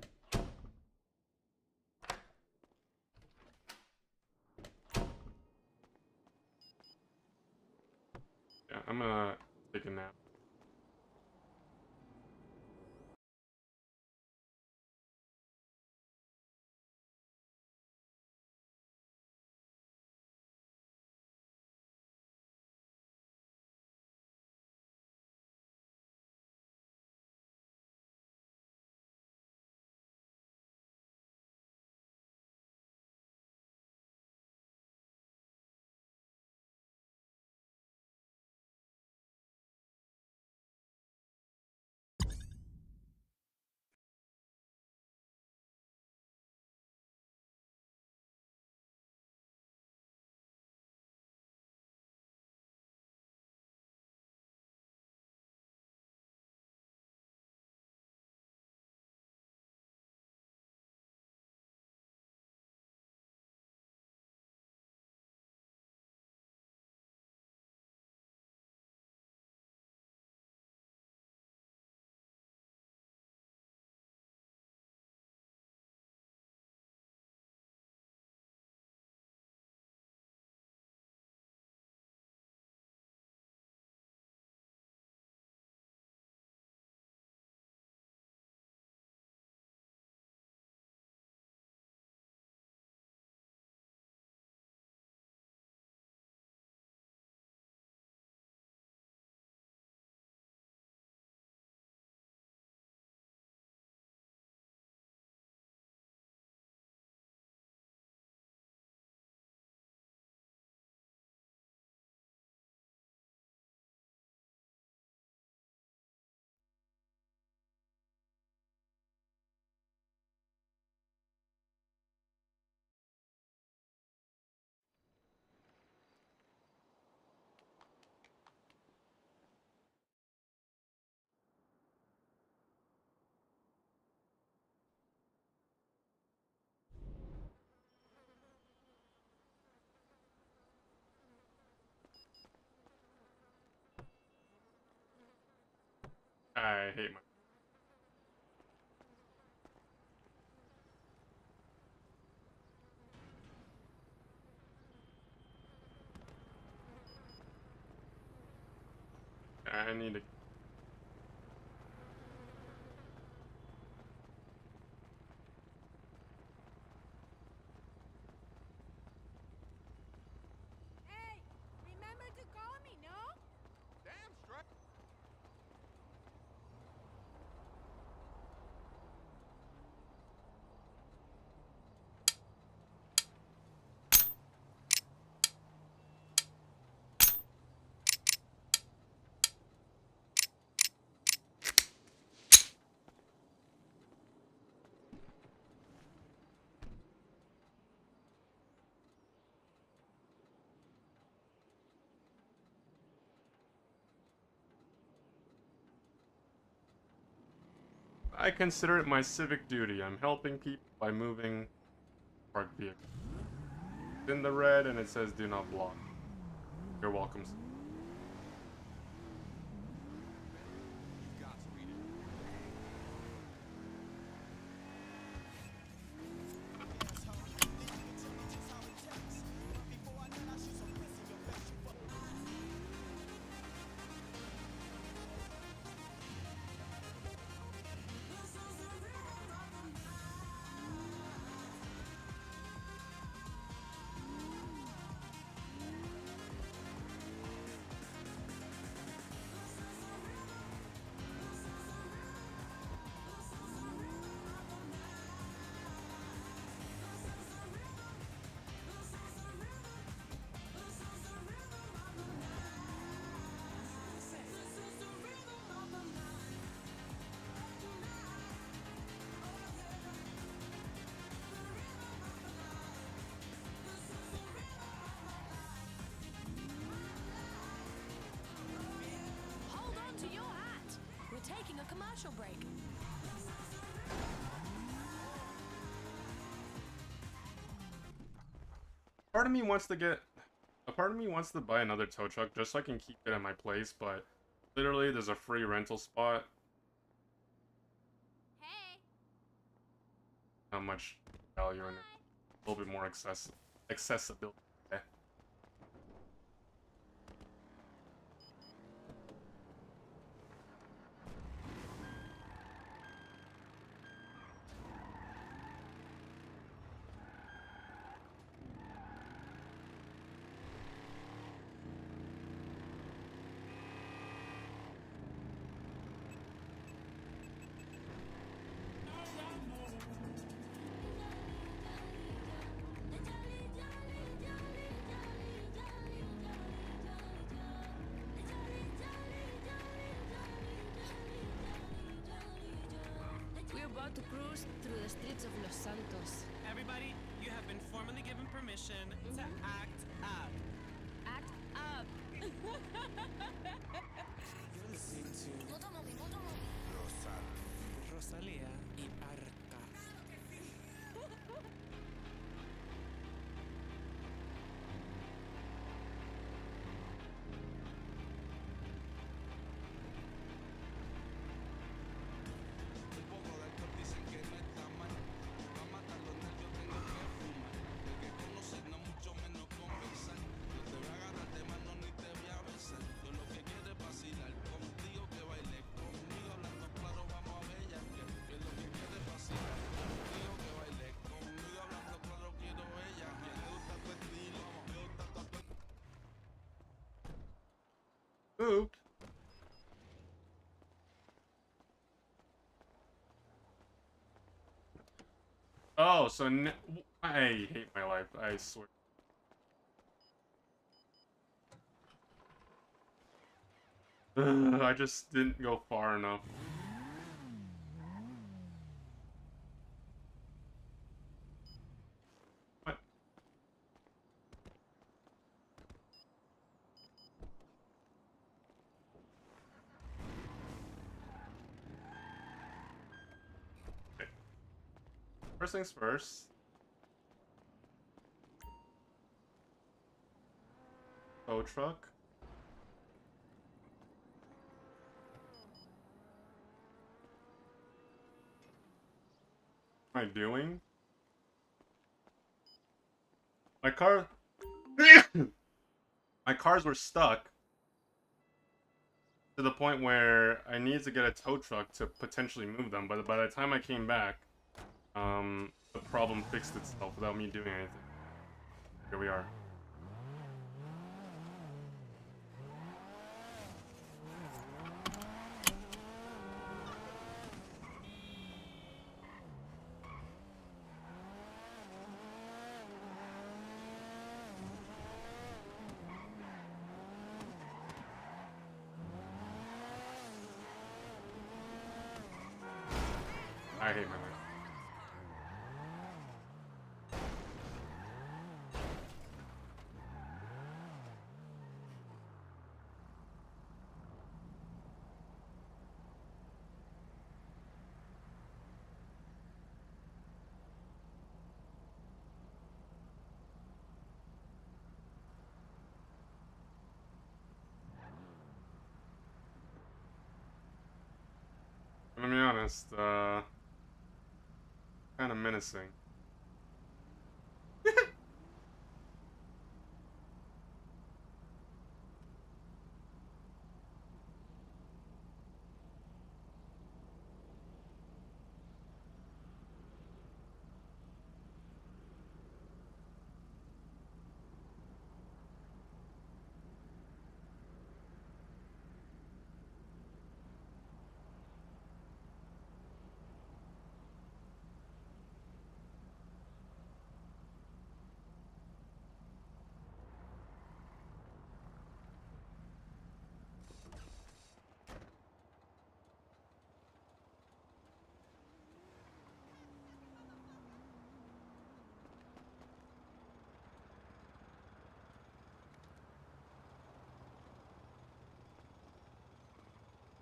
Yeah, I'm gonna take a nap. I hate my... I need to... Hey, remember to call me, no? Damn straight. I consider it my civic duty. I'm helping people by moving parked vehicles. It's in the red and it says do not block. You're welcome. Hold on to your hat. We're taking a commercial break. Part of me wants to get... A part of me wants to buy another tow truck just so I can keep it at my place, but literally there's a free rental spot. Hey. Not much value in it. A little bit more accessibility. We're about to cruise through the streets of Los Santos. Everybody, you have been formally given permission to act up. Act up. You're listening to Rosalía y Arca. Oop. Oh, so I hate my life. I swear. I just didn't go far enough. What? Okay. First things first. Tow truck. What am I doing? My car... My cars were stuck to the point where I needed to get a tow truck to potentially move them, but by the time I came back, the problem fixed itself without me doing anything. Here we are. I hate my life. honest, kind of menacing.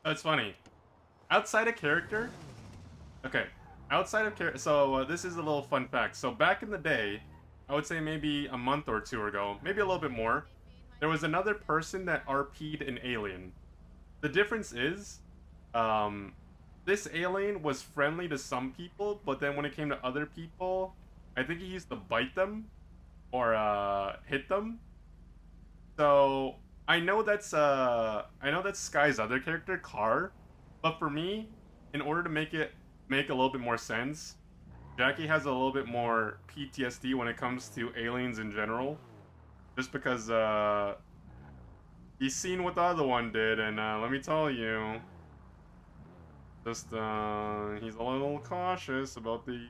It's funny. Outside of character, okay. Outside of character, so this is a little fun fact. So back in the day, I would say maybe a month or two ago, maybe a little bit more, there was another person that RP'd an alien. The difference is, um, this alien was friendly to some people, but then when it came to other people, I think he used to bite them or hit them. So I know that's Sky's other character, Car, but for me, in order to make a little bit more sense, Jackie has a little bit more PTSD when it comes to aliens in general, just because he's seen what the other one did, and let me tell you, just he's a little cautious about the.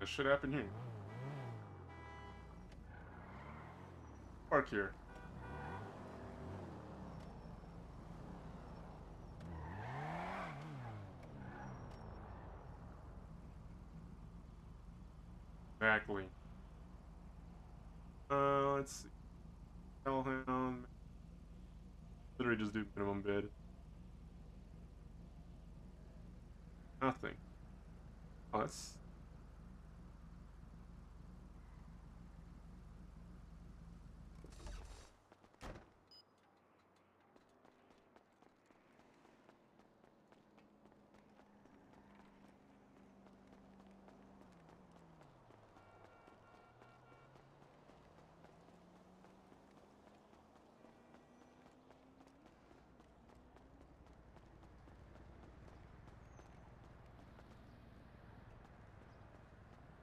This should happen here. Park here. Exactly. Let's see. Hellhound. Literally just do minimum bid. Nothing. Oh, that's.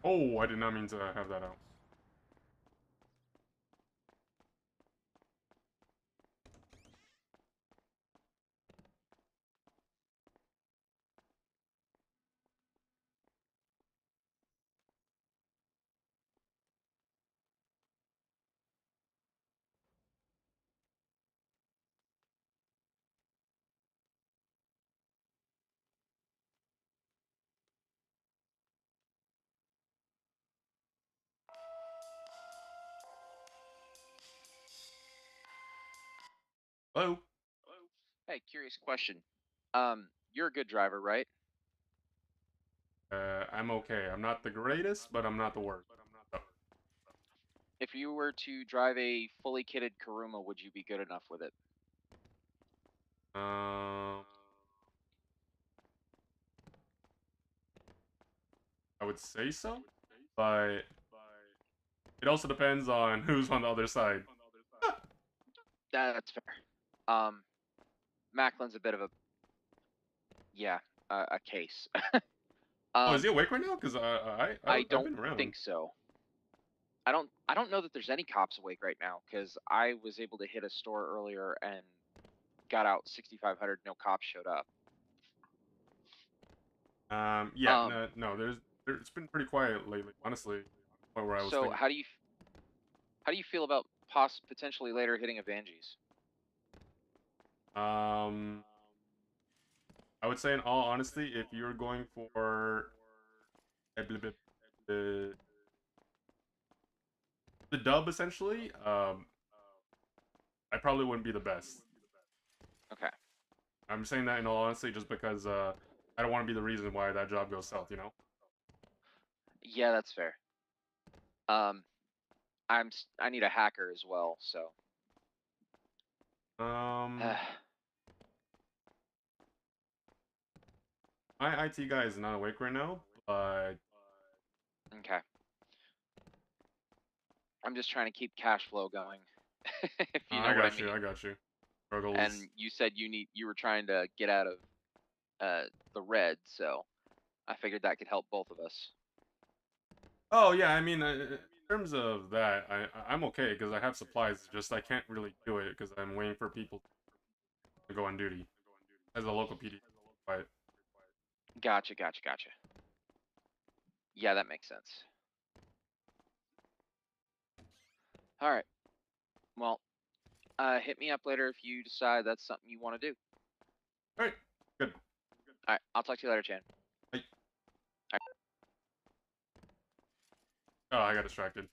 Oh, I did not mean to have that out. Hello. Hey, curious question. You're a good driver, right? I'm okay. I'm not the greatest, but I'm not the worst. So, If you were to drive a fully kitted Karuma, would you be good enough with it? um, I would say so, but it also depends on who's on the other side. That's fair. Macklin's a bit of a yeah, a case. Oh, is he um, awake right now? Because I I've don't been around. think so. I don't know that there's any cops awake right now because I was able to hit a store earlier and got out 6,500. No cops showed up. Yeah, Um, no, it's been pretty quiet lately, honestly. Where I was so thinking. how do you feel about potentially later hitting Evanges? Um, I would say in all honesty, if you're going for the dub essentially, I probably wouldn't be the best. Okay. I'm saying that in all honesty just because I don't want to be the reason why that job goes south, you know? Yeah, that's fair. I need a hacker as well, so. My IT guy is not awake right now, but Okay. I'm just trying to keep cash flow going, if you know I what I got you, mean. I got you. Struggles. And you said you were trying to get out of the red, so I figured that could help both of us. Oh yeah, I mean, in terms of that, I'm okay because I have supplies. Just I can't really do it because I'm waiting for people to go on duty as a local PD. But Gotcha. Yeah, that makes sense. All right. Well, hit me up later if you decide that's something you want to do. all right, good. All right. I'll talk to you later, Chan. Bye. All Oh, I got distracted.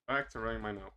Back to writing my note.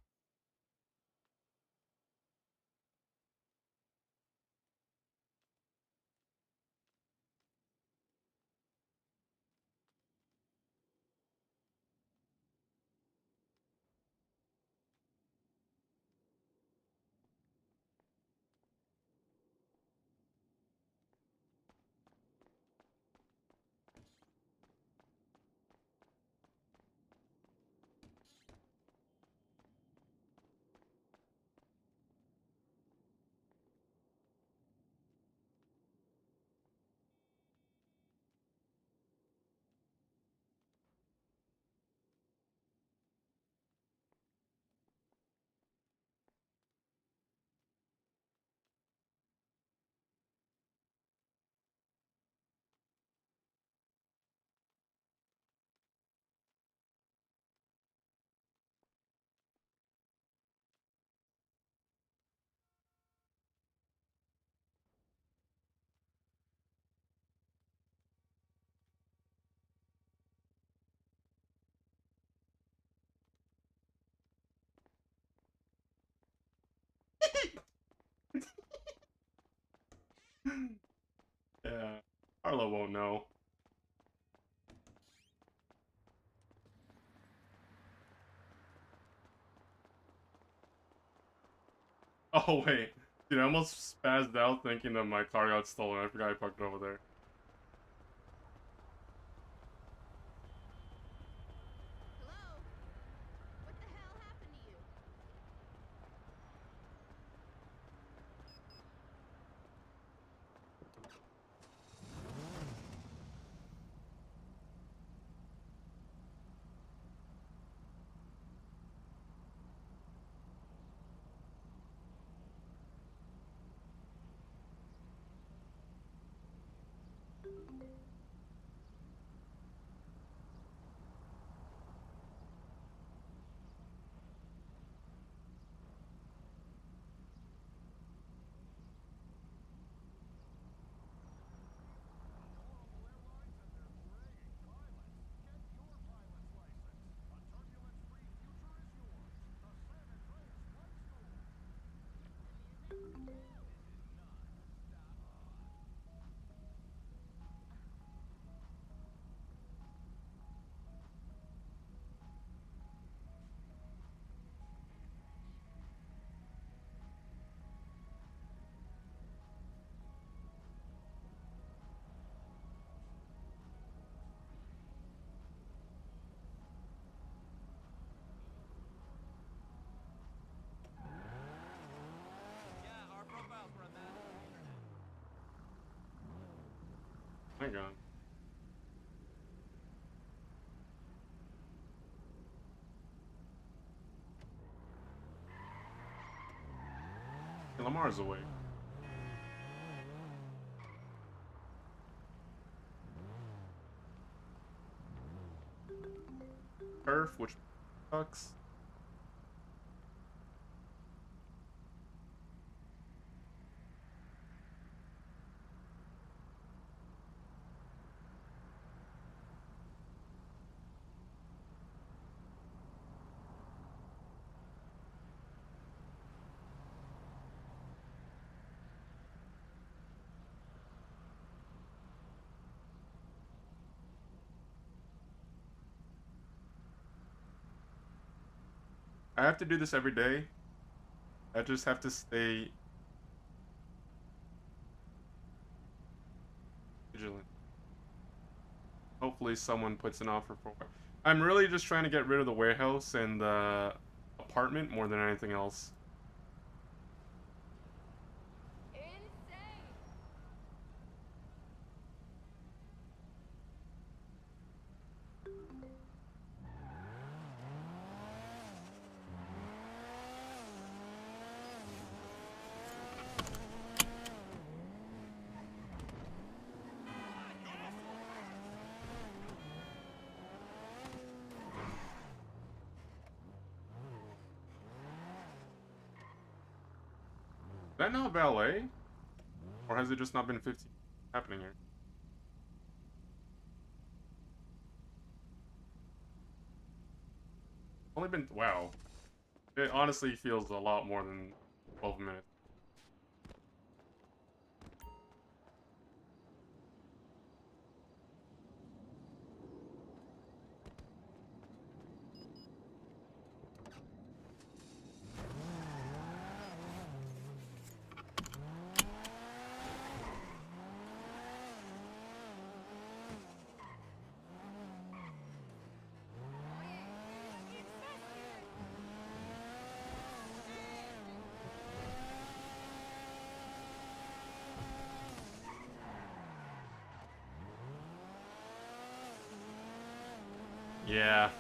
Yeah, Arlo won't know. Oh wait, dude, I almost spazzed out thinking that my car got stolen. I forgot I parked it over there. Hello? What the hell happened to you? Yeah, our profiles run that. My God. Hey, Lamar's awake. Turf, which sucks. I have to do this every day. I just have to stay vigilant. Hopefully someone puts an offer for it. I'm really just trying to get rid of the warehouse and the apartment more than anything else. Is that not valet? Or has it just not been 15 happening here? Only been, wow. It honestly feels a lot more than 12 minutes. Yeah.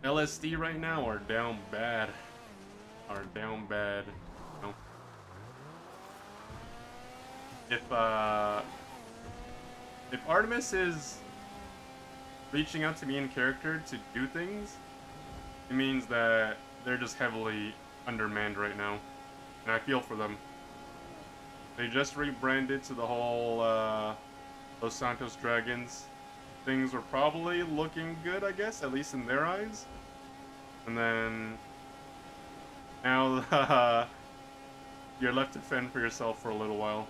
LSD right now are down bad. Are down bad. You know? If Artemis is reaching out to me in character to do things, it means that they're just heavily undermanned right now. And I feel for them. They just rebranded to the whole Los Santos Dragons. Things were probably looking good, I guess, at least in their eyes. And then now you're left to fend for yourself for a little while.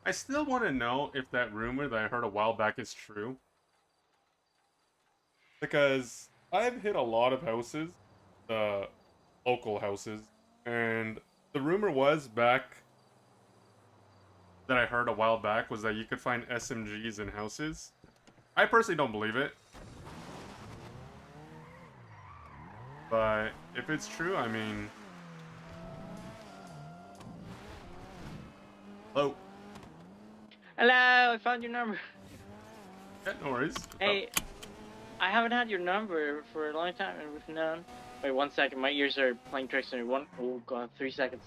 I still want to know if that rumor that I heard a while back is true. Because I've hit a lot of houses, local houses, and the rumor was back that I heard a while back was that you could find SMGs in houses. I personally don't believe it. But if it's true, I mean... Hello? Hello, I found your number. Yeah, no worries. Hey, I haven't had your number for a long time, and we've known. Wait, 1 second, my ears are playing tricks on me. Oh god, 3 seconds.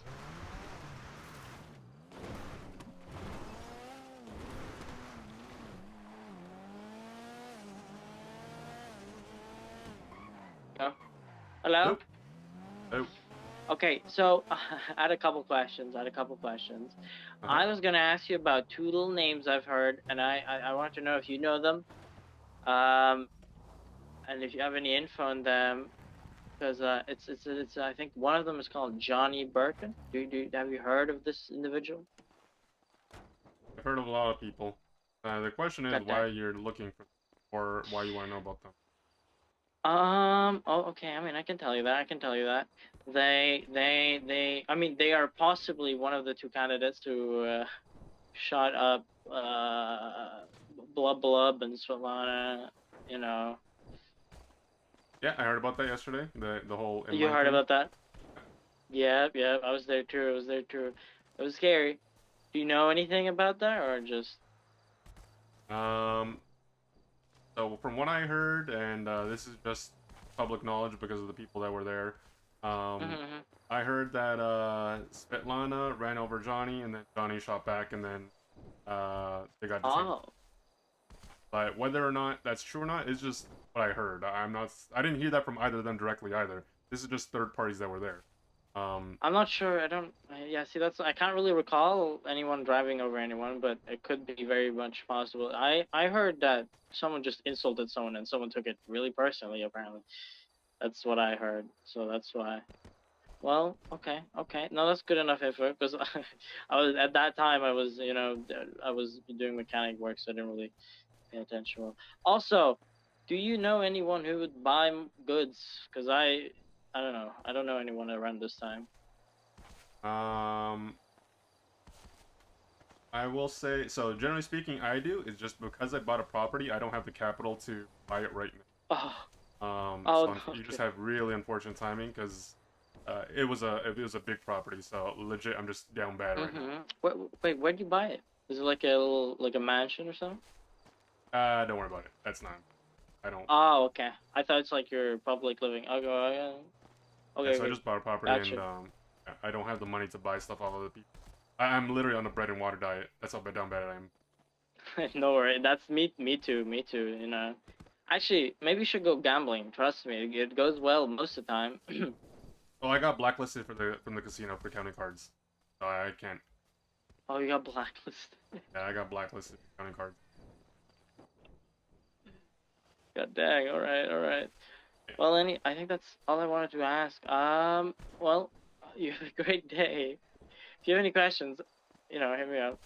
Oh. Hello? Nope. Oh. Okay, so I had a couple questions. I was gonna ask you about two little names I've heard, and I want to know if you know them, and if you have any info on them, because it's I think one of them is called Johnny Birkin. Have you heard of this individual? I've heard of a lot of people. The question is God why damn. you're looking for them, or why you want to know about them. Oh, okay. I mean, I can tell you that. I mean, they are possibly one of the two candidates who shot up Blub Blub and Solana, you know. Yeah, I heard about that yesterday. The whole You inline heard thing. about that? Yeah, I was there too. It was scary. Do you know anything about that, or just? So from what I heard, and this is just public knowledge because of the people that were there, Mm-hmm. I heard that Svetlana ran over Johnny, and then Johnny shot back, and then they got detained. Oh, But whether or not that's true or not is just what I heard. I didn't hear that from either of them directly either. This is just third parties that were there. I'm not sure. I don't. Yeah, see, I can't really recall anyone driving over anyone, but it could be very much possible. I heard that someone just insulted someone and someone took it really personally. Apparently, that's what I heard. So that's why. Well, okay, okay. No, that's good enough info because I was at that time I was doing mechanic work, so I didn't really pay attention. Well, also, do you know anyone who would buy goods? Because I don't know. I don't know anyone around this time. I will say, so generally speaking, I do. It's just because I bought a property, I don't have the capital to buy it right now. Oh, So no, you just okay. have really unfortunate timing because it was a big property. So legit, I'm just down bad right now. Wait, where'd you buy it? Is it like a little, like a mansion or something? Don't worry about it. That's not. I don't. Oh, okay. I thought it's like your public living. Okay, okay. Yeah, Okay, so I okay. just bought a property and Gotcha. I don't have the money to buy stuff off other people. I'm literally on a bread and water diet. That's how down bad I am. No worry. That's me too. Me too. You know. Actually, maybe you should go gambling. Trust me, it goes well most of the time. Oh, I got blacklisted from the casino for counting cards. So I can't. Oh, you got blacklisted. Yeah, I got blacklisted for counting cards. God dang. All right, all right. Well, I think that's all I wanted to ask. Well, you have a great day. If you have any questions, hit me up.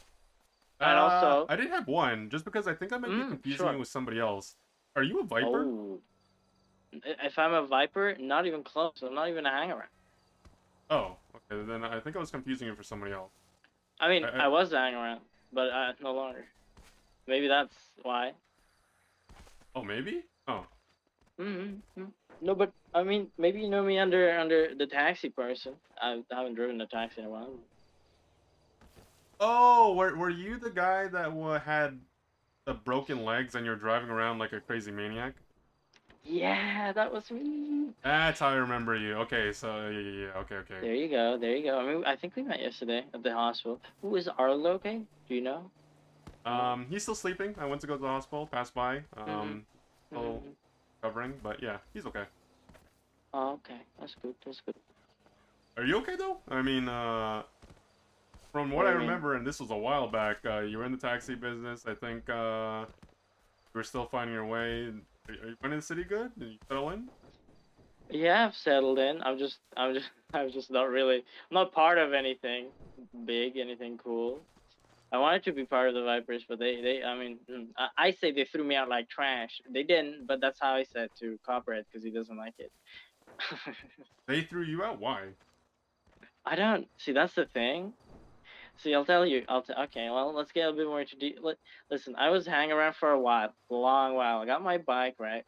And also, I did have one, just because I think I might be confusing sure. you with somebody else. Are you a Viper? Oh, if I'm a Viper, not even close. I'm not even a hangaround. Oh, okay. Then I think I was confusing you for somebody else. I mean, I was a hangaround, but no longer. Maybe that's why. Oh, maybe? Oh. Mm-hmm. No, but I mean, maybe you know me under the taxi person. I haven't driven a taxi in a while. Oh, were you the guy that had the broken legs and you're driving around like a crazy maniac? Yeah, that was me. That's how I remember you. Okay, so yeah, okay, okay. There you go, there you go. I mean, I think we met yesterday at the hospital. Who is Arlo? Okay, do you know? He's still sleeping. I went to go to the hospital, passed by. Still Mm-hmm. recovering, but yeah, he's okay. Oh, okay, that's good. That's good. Are you okay though? I mean, from what What I do you mean? remember, and this was a while back, you were in the taxi business. I think you were still finding your way. Are you finding the city good? Did you settle in? Yeah, I've settled in. I'm just not really. I'm not part of anything big, anything cool. I wanted to be part of the Vipers, but I mean, I say they threw me out like trash. They didn't, but that's how I said to Copperhead because he doesn't like it. They threw you out. Why? I don't see. That's the thing. See, I'll tell you. Okay. Well, let's get a bit more into listen. I was hanging around for a while, a long while. I got my bike right,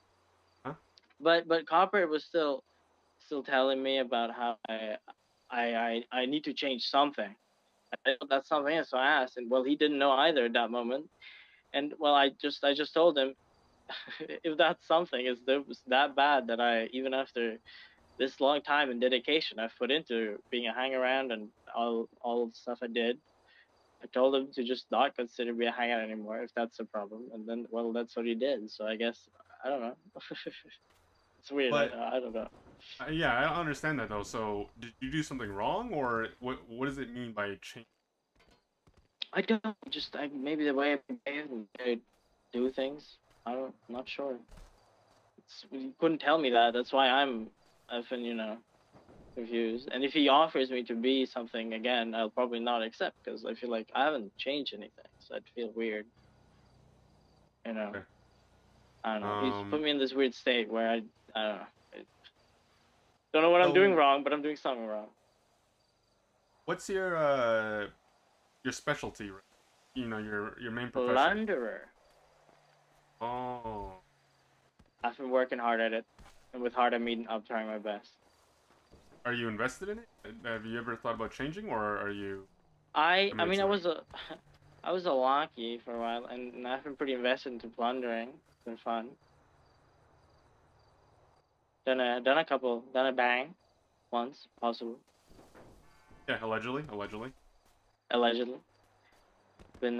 Huh? but Copperhead was still telling me about how I need to change something. I didn't know that's something, so I asked, and well, he didn't know either at that moment. And well, I just told him if that's something is that bad that I even after this long time and dedication I've put into being a hang around and all the stuff I did, I told him to just not consider me a hangout anymore if that's a problem. And then well, that's what he did. So I guess I don't know. It's weird. But I don't know. yeah, I don't understand that though. So did you do something wrong, or what does it mean by change? I don't just I maybe the way I behave and the way I do things. I'm not sure. You couldn't tell me that. That's why I've been confused. And if he offers me to be something again, I'll probably not accept because I feel like I haven't changed anything. So I'd feel weird. You know. Okay. I don't know. He's put me in this weird state where I don't know. I don't know what I'm doing So wrong, but I'm doing something wrong. what's your specialty? You know, your main profession. Plunderer. Oh. I've been working hard at it, and with hard I mean I'm trying my best. Are you invested in it? Have you ever thought about changing, or are you I committed mean I to it? was a I was a lackey for a while, and I've been pretty invested into plundering. been fun. Done a bang once, possible, Yeah, allegedly. allegedly. I've been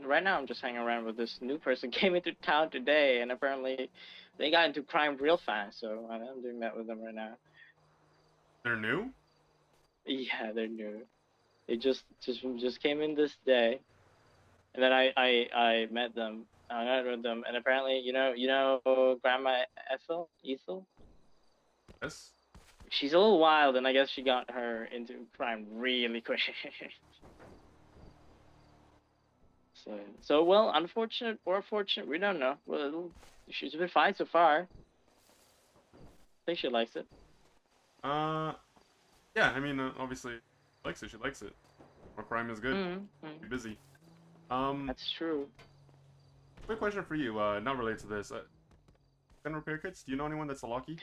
right now. I'm just hanging around with this new person came into town today, and apparently they got into crime real fast. So I'm doing that with them right now. They're new? Yeah, they're new. They just came in this day, and then I met them. I met with them, and apparently Grandma Ethel. Yes. She's a little wild, and I guess she got her into crime really quick. So well, unfortunate or fortunate, we don't know. Well, she's been fine so far. I think she likes it. Yeah, I mean, obviously, she likes it. She likes it. More crime is good. Mm-hmm. Be busy. That's true. Quick question for you. Not related to this. Gun repair kits. Do you know anyone that's a Locky?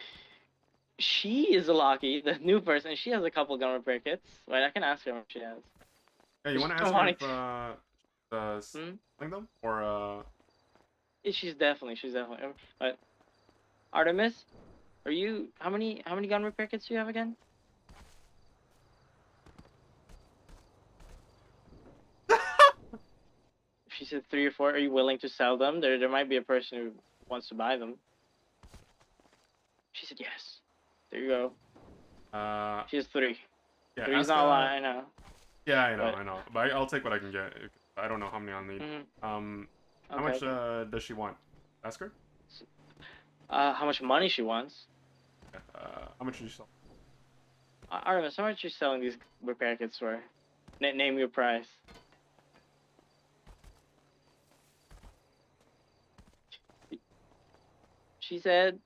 She is a Locky, the new person. She has a couple gun repair kits. Wait, I can ask her what she has. Yeah, you want to She's ask wanting her if selling them or Yeah, she's definitely. But Artemis, are you? How many gun repair kits do you have again? She said 3 or 4. Are you willing to sell them? There might be a person who wants to buy them. She said yes. There you go. She has 3. Yeah, 3's ask, not a lot, I know. Yeah, I know, But- I know. But I'll take what I can get. I don't know how many I'll need. How much does she want? Ask her. How much money she wants? How much do you sell? Artemis, how much are you selling these repair kits for? Name your price. She said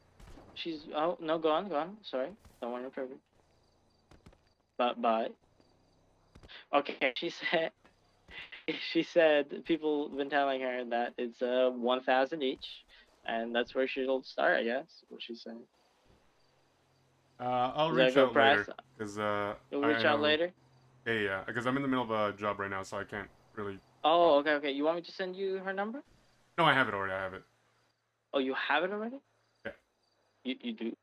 oh no, go on. Sorry. Don't want to interrupt you. But okay, she said people have been telling her that it's 1,000 each, and that's where she'll start, I guess. What she's saying. I'll Is that a reach good out price? later because You'll reach out later. Yeah, because I'm in the middle of a job right now, so I can't really. Oh, okay. You want me to send you her number? No, I have it already. I have it. Oh, you have it already? Yeah. You do?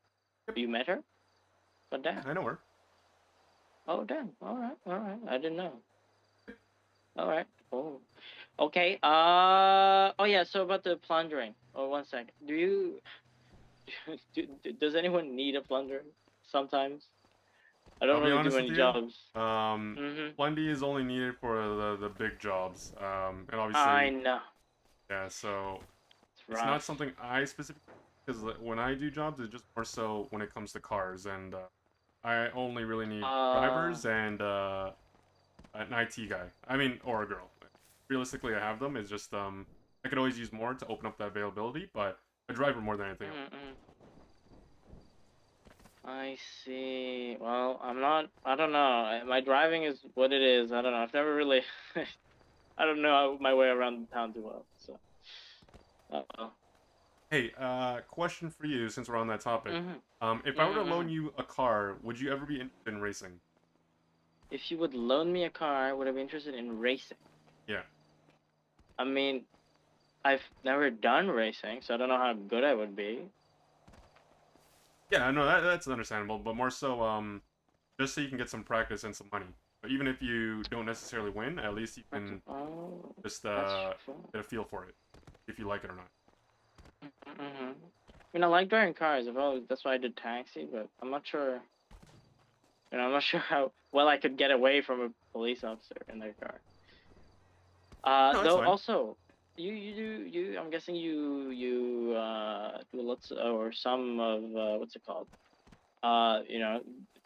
You met her? Oh, damn. I know her. Oh, damn. All right. I didn't know. All right. Oh. Okay. Oh yeah. So about the plundering. Oh, 1 second. Does anyone need a plunder? Sometimes. I don't I'll be really do honest any with you. jobs. Plenty is only needed for the big jobs. And obviously. I know. Yeah, so It's not rough. something I specifically, because when I do jobs, it's just more so when it comes to cars, and I only really need drivers and an IT guy. I mean, or a girl. Realistically, I have them. It's just I could always use more to open up that availability, but a driver more than anything else. I see. Well, I don't know. My driving is what it is. I don't know. I've never really. I don't know my way around the town too well. So. Uh-oh. Hey, question for you since we're on that topic. If I were to loan you a car, would you ever be interested in racing? If you would loan me a car, would I be interested in racing? Yeah. I mean, I've never done racing, so I don't know how good I would be. Yeah, no, that's understandable, but more so, just so you can get some practice and some money. But even if you don't necessarily win, at least you can just get a feel for it, if you like it or not. I mean, I like driving cars. That's why I did taxi, but I'm not sure. I'm not sure how well I could get away from a police officer in their car. No, Though fine. also, I'm guessing you do lots or some of what's it called?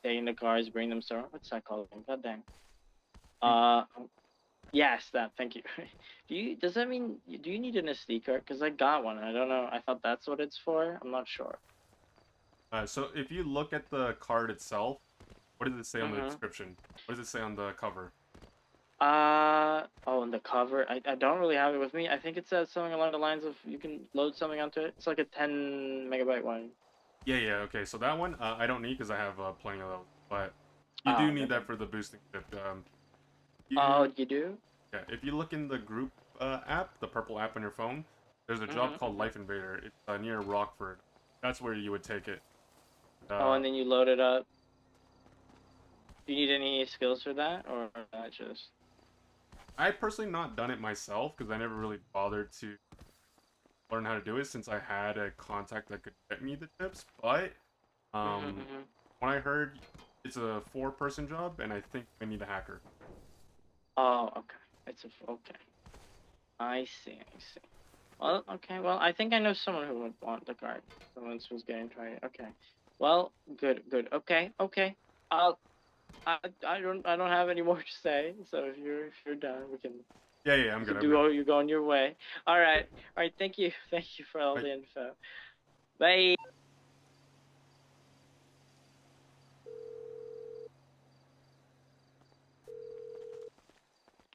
Taking the cars, bring them somewhere. What's that called? God dang. Yes, that. Thank you. Does that mean? Do you need an SD card? Because I got one. I don't know. I thought that's what it's for. I'm not sure. So if you look at the card itself, what does it say on the description? What does it say on the cover? On the cover, I don't really have it with me. I think it says something along the lines of you can load something onto it. It's like a 10 megabyte one. Yeah, okay. So that one, I don't need because I have plenty of those. But you do need that for the boosting tip. You do? Yeah, if you look in the group app, the purple app on your phone, There's a job Mhm, called mhm. Life Invader. It's near Rockford. That's where you would take it. Oh, and then you load it up. Do you need any skills for that, or not just? I personally not done it myself because I never really bothered to learn how to do it since I had a contact that could get me the tips. But Mhm, um, mhm. when I heard it's a 4-person job, and I think I need a hacker. Oh, okay. It's a okay. I see. I see. Well, okay. Well, I think I know someone who would want the card. Someone who's getting tried. Okay. Well, good, good. Okay, okay. I'll. I don't have any more to say. So if you're done, we can Yeah, yeah, I'm you good. can I'm do good. all you go on your way. All right. All right. Thank you. Thank you for all Bye. the info. Bye.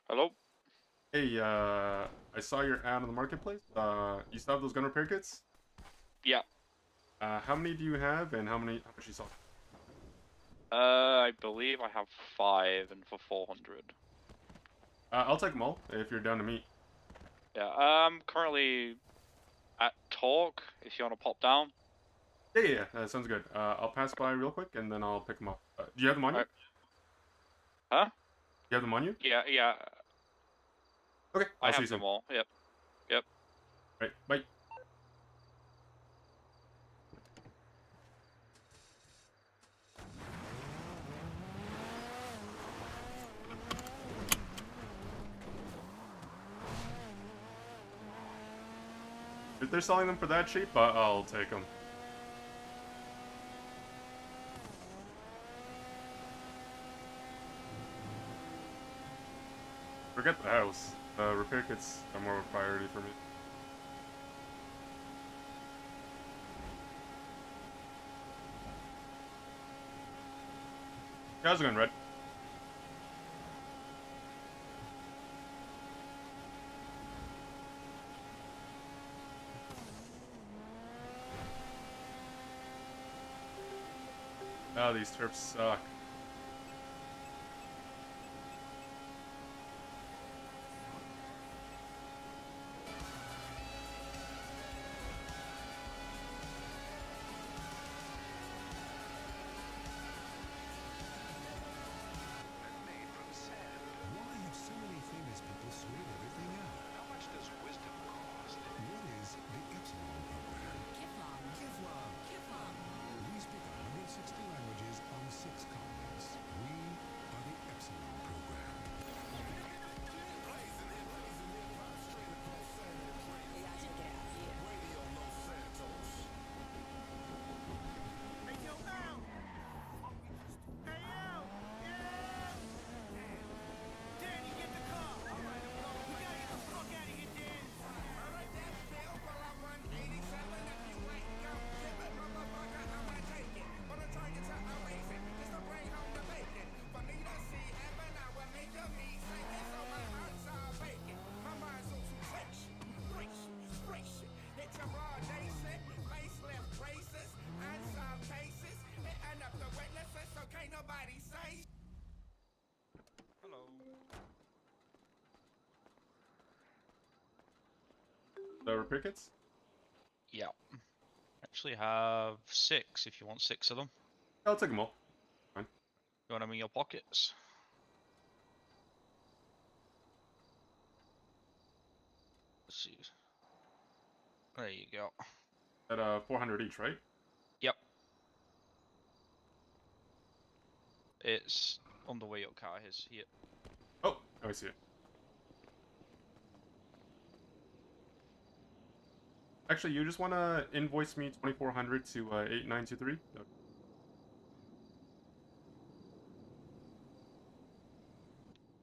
Hello? Hey, I saw your ad on the marketplace. You still have those gun repair kits? Yeah. How many do you have, and how much you sold? I believe I have 5 and for 400. I'll take them all if you're down to meet. Yeah, I'm currently at Talk, if you want to pop down. Yeah, yeah, yeah, that sounds good. I'll pass by real quick, and then I'll pick them up. Do you have them on you? Alright. Huh? You have them on you? Yeah, yeah. Okay, I I'll see you have soon. them all. Yep. Yep. Right, bye. If they're selling them for that cheap, I'll take them. Forget the house. Repair kits are more of a priority for me. How's it going, Red? Oh, these turps suck. Why have so many famous people sweat everything out? How much does wisdom cost? What is the Epsilon program? Kevlar. We speak 160 languages on 6 continents. We are the Epsilon program. The repair kits? Yeah. Actually have 6 if you want 6 of them. I'll take them all. Fine. You want them in your pockets? Let's see. There you go. At 400 each, right? Yep. It's on the way your car is here. Oh, I see it. Actually, you just want to invoice me 2400 to 8923? Okay.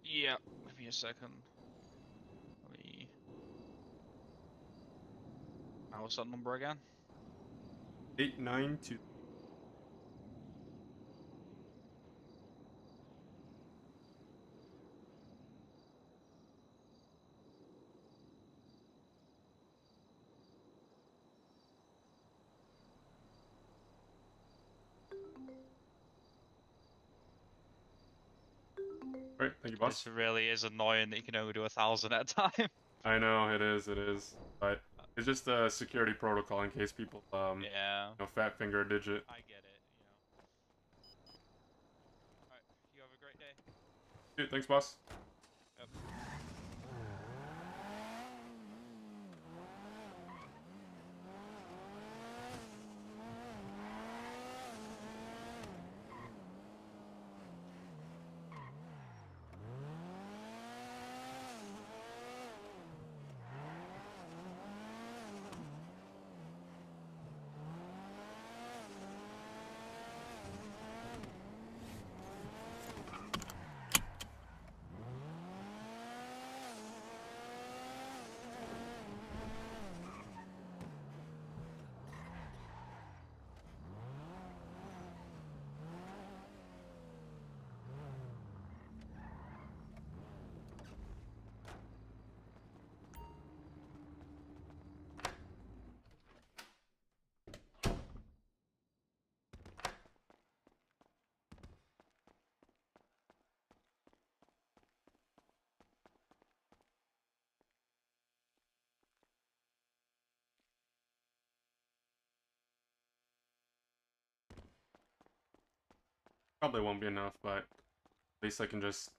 Yeah. Give me a second. Let me. What's that number again? 8923. Alright, thank you, boss. This really is annoying that you can only do 1,000 at a time. I know, it is, it is. But It's just a security protocol in case people Yeah. you know, fat finger a digit. I get it. All right. You have a great day. Dude, thanks, boss. Yep. Probably won't be enough, but at least I can just...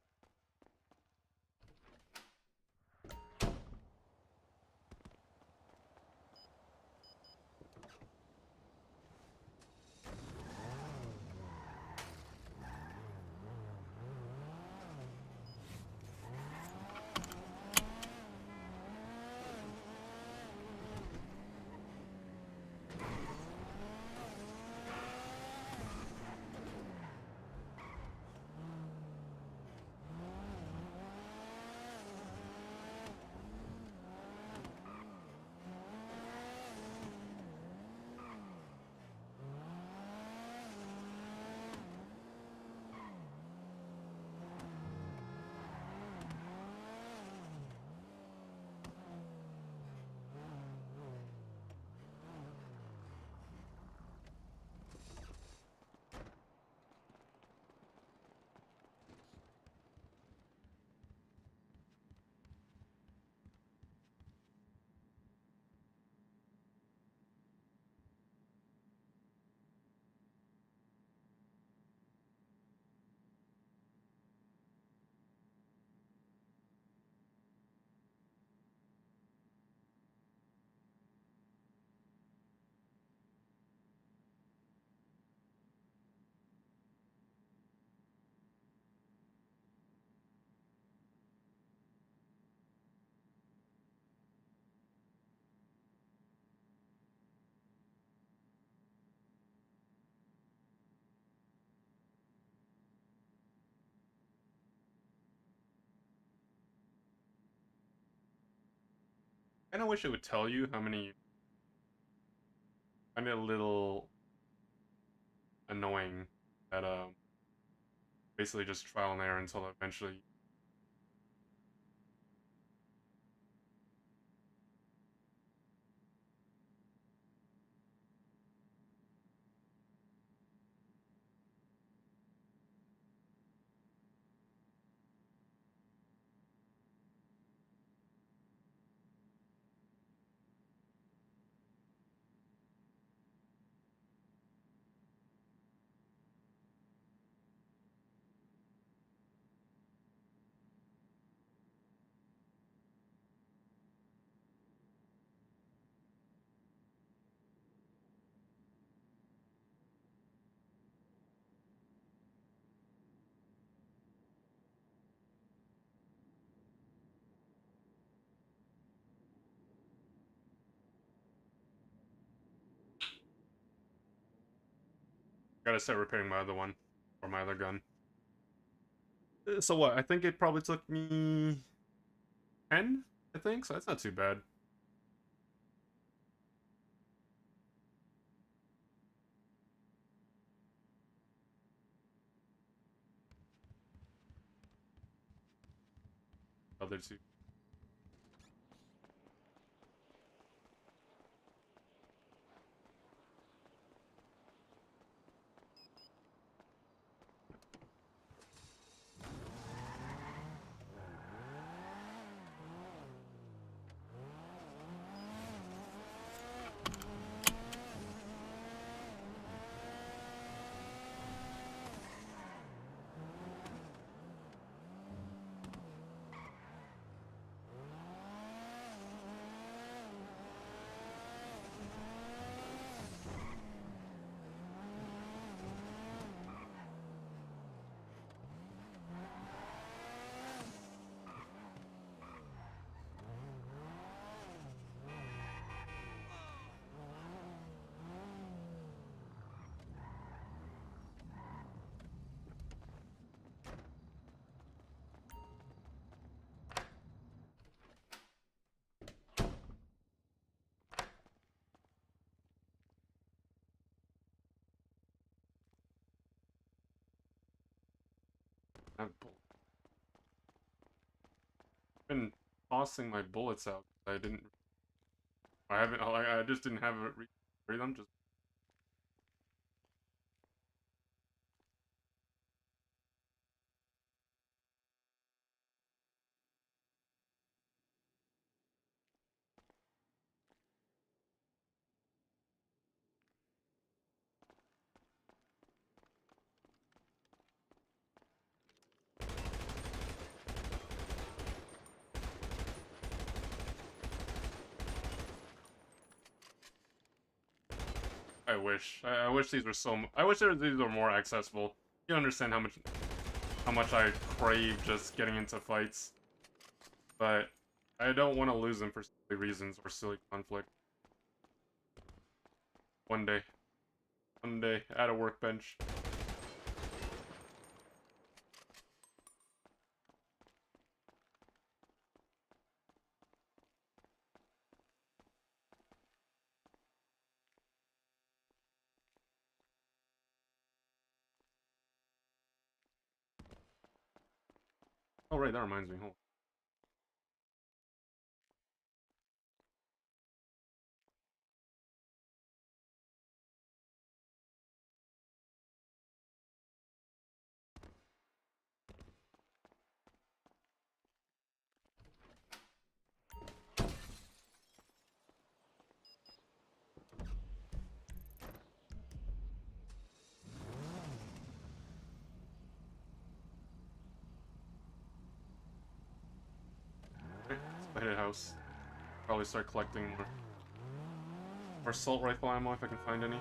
I kinda wish it would tell you how many... I find it a little... annoying that, basically just trial and error until eventually... Gotta start repairing my other one. Or my other gun. So what? I think it probably took me... 10? I think? So that's not too bad. Other two. I've been tossing my bullets out. I didn't. I haven't. I just didn't have it. Read them. Just. I wish. I wish these were so. I wish these were more accessible. You understand how much I crave just getting into fights, but I don't want to lose them for silly reasons or silly conflict. One day, at a workbench. Oh right, that reminds me. Hold on. Spider house. Probably start collecting more assault rifle ammo if I can find any.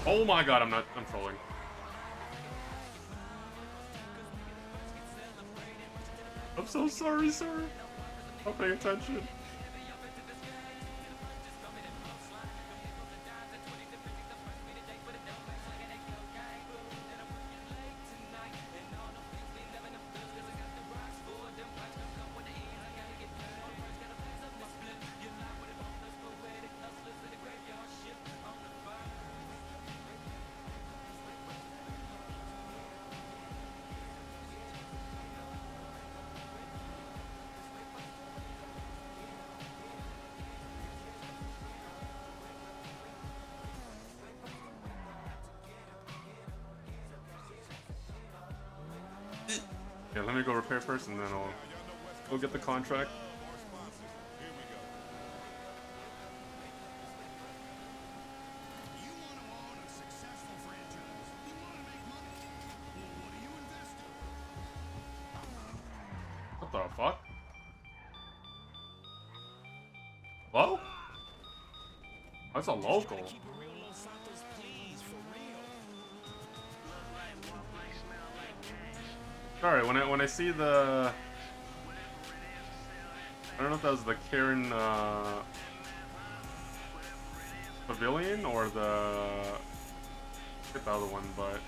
Oh my god, I'm trolling. I'm so sorry, sir. Not paying attention. Yeah, let me go repair first and then I'll go get the contract. What the fuck? Hello? That's a local. Sorry, when I see the, I don't know if that was the Karen pavilion or the, get the other one, but.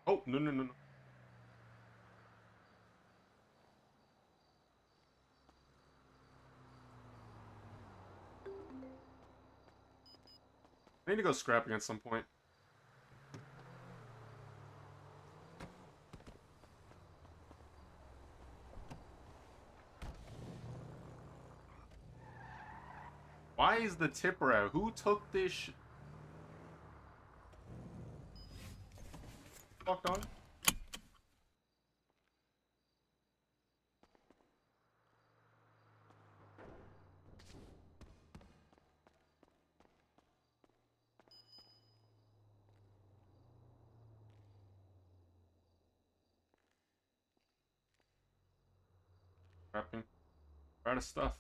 Oh, no, no, no, no. I need to go scrapping at some point. Why is the tipper out? Who took this fucked on? Scrapping. We're out of stuff.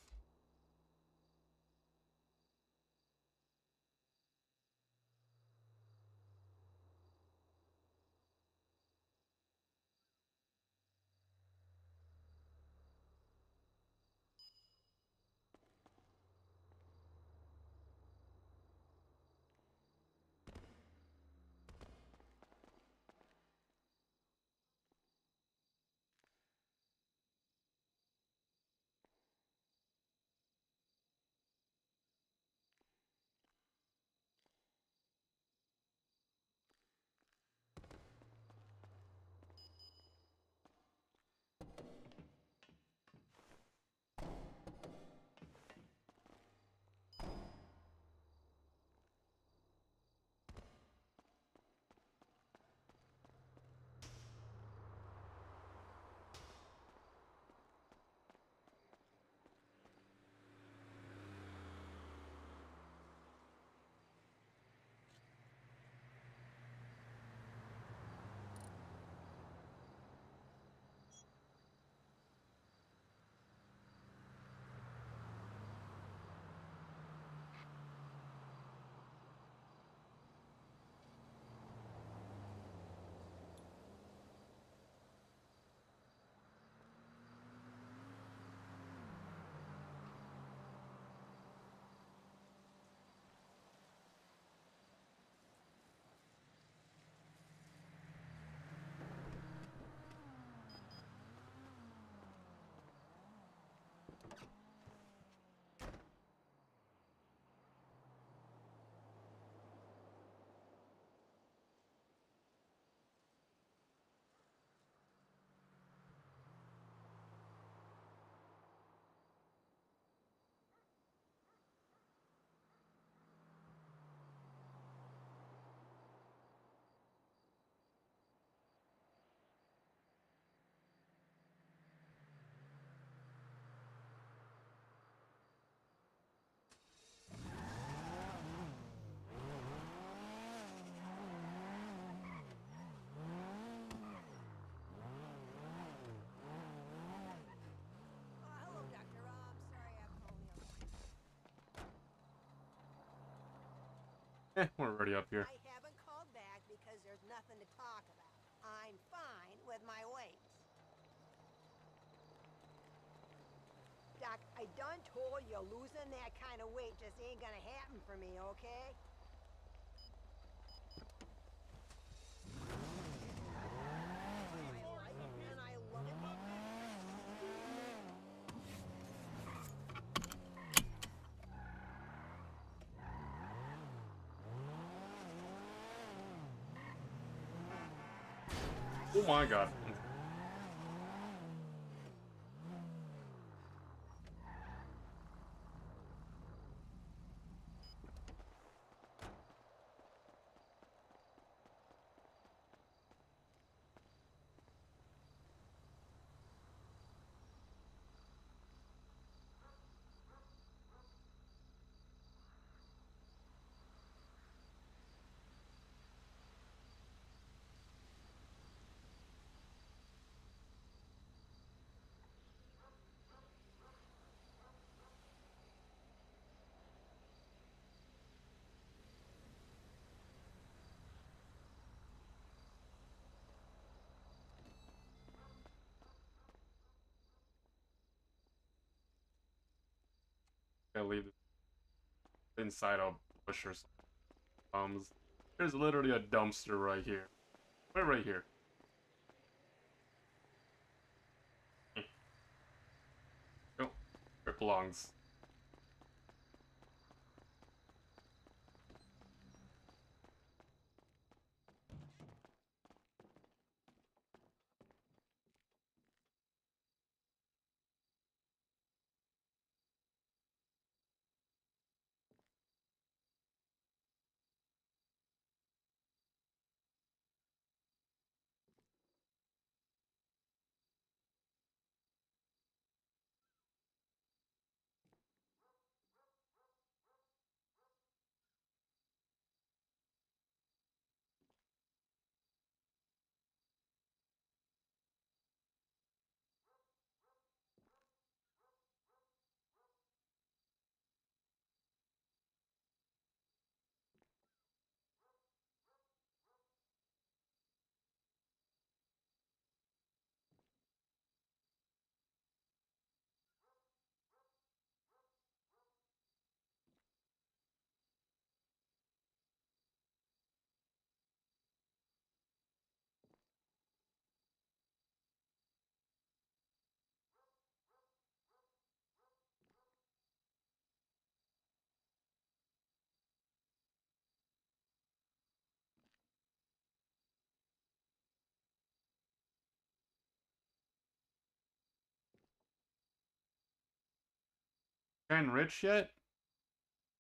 Hello, Doctor. I'm sorry I'm only on. We're already up here. I haven't called back because there's nothing to talk about. I'm fine with my weight. Doc, I done told you losing that kind of weight just ain't gonna happen for me, okay? Oh my god. Gotta leave it inside a bush or something. There's literally a dumpster right here. Right here. it belongs. Kinda rich yet?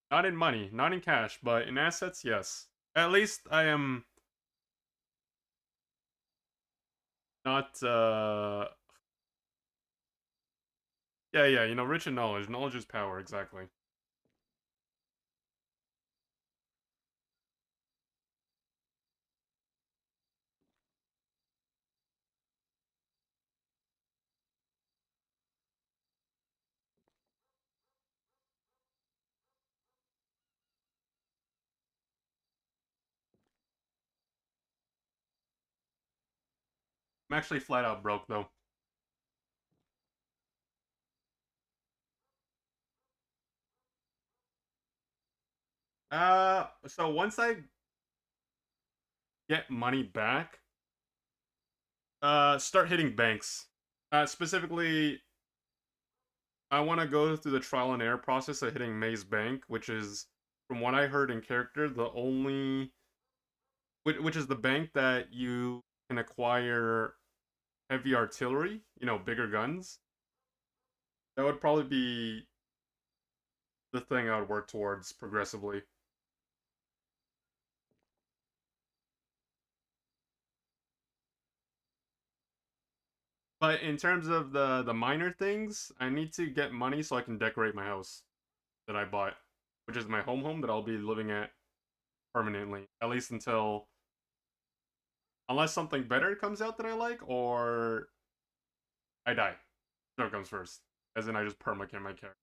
Not in money, not in cash, but in assets, yes. At least I am not, yeah, you know, rich in knowledge. Knowledge is power, exactly. I'm actually flat out broke, though. So once I get money back, start hitting banks. Specifically, I want to go through the trial and error process of hitting Maze Bank, which is, from what I heard in character, the only, which is the bank that you can acquire heavy artillery, you know, bigger guns. That would probably be the thing I would work towards progressively. But in terms of the minor things, I need to get money so I can decorate my house that I bought, which is my home that I'll be living at permanently, at least until, unless something better comes out that I like, or I die. Whichever comes first. As in, I just permacan my character.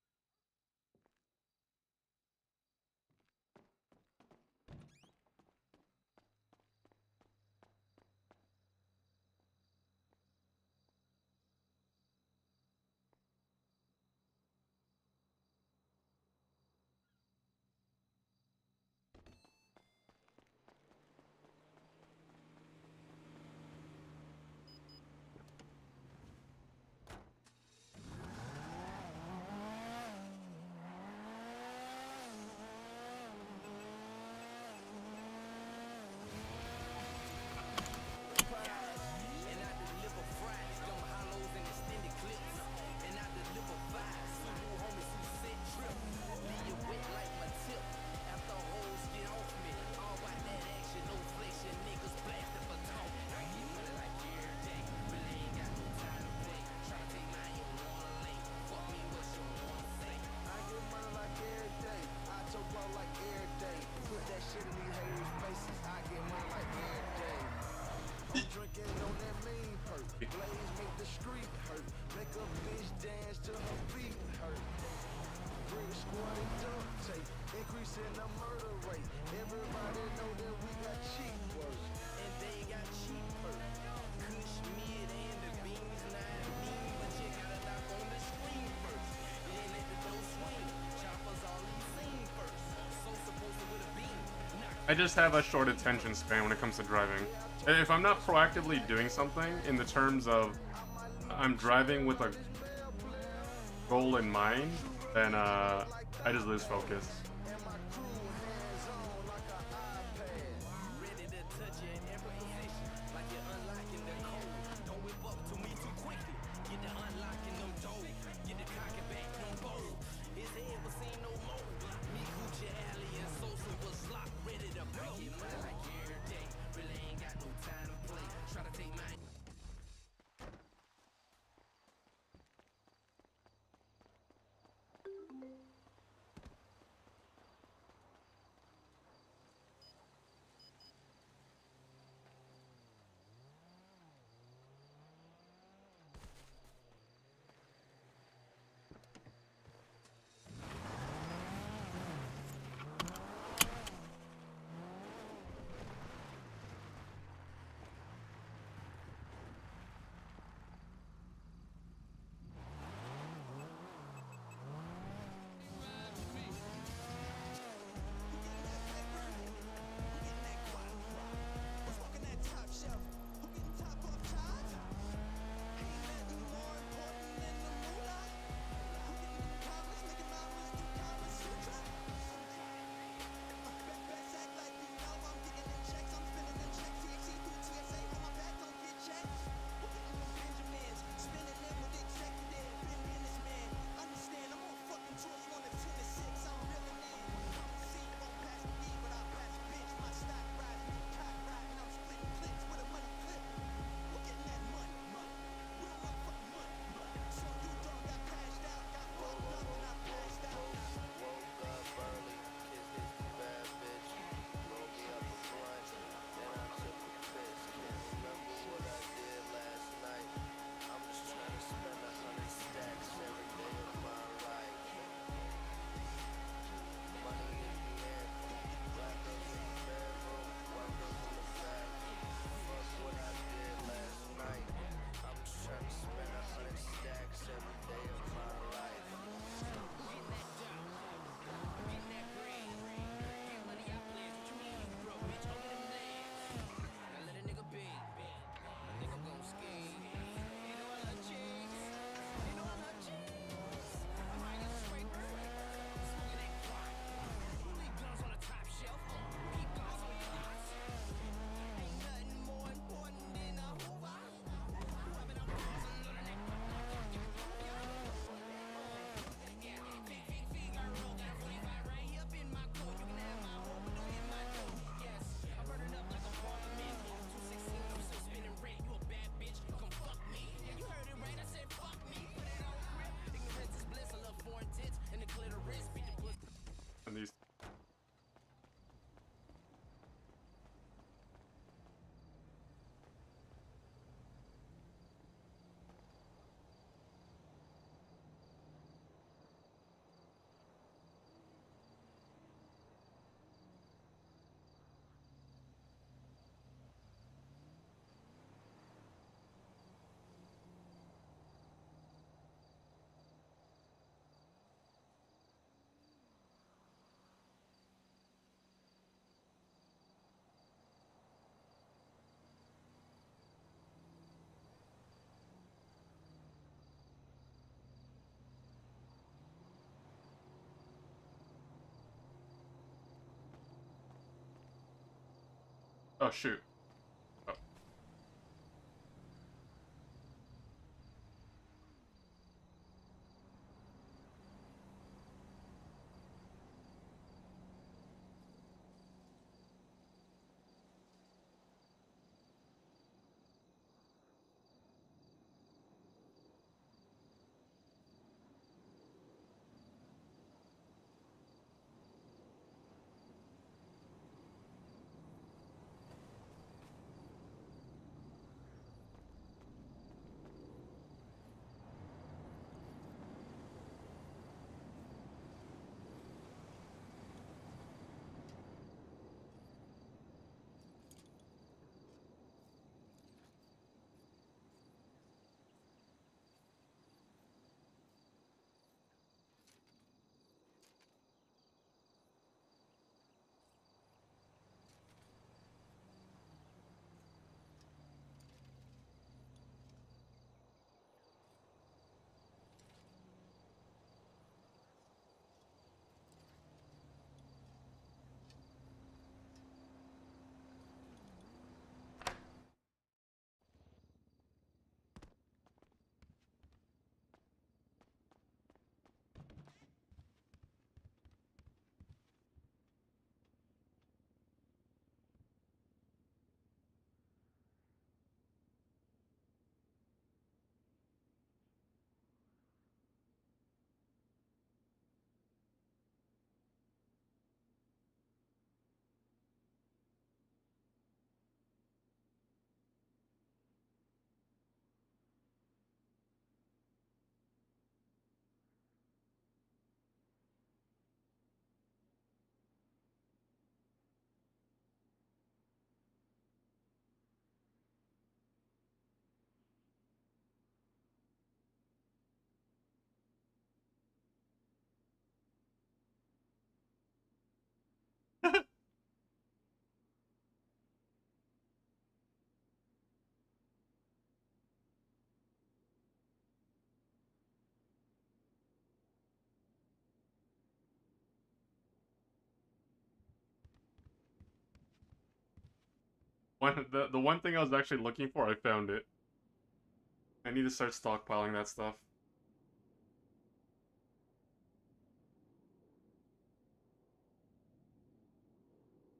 I just have a short attention span when it comes to driving. If I'm not proactively doing something in the terms of I'm driving with a goal in mind, then I just lose focus. And these. Oh shoot. Oh. The one thing I was actually looking for, I found it. I need to start stockpiling that stuff.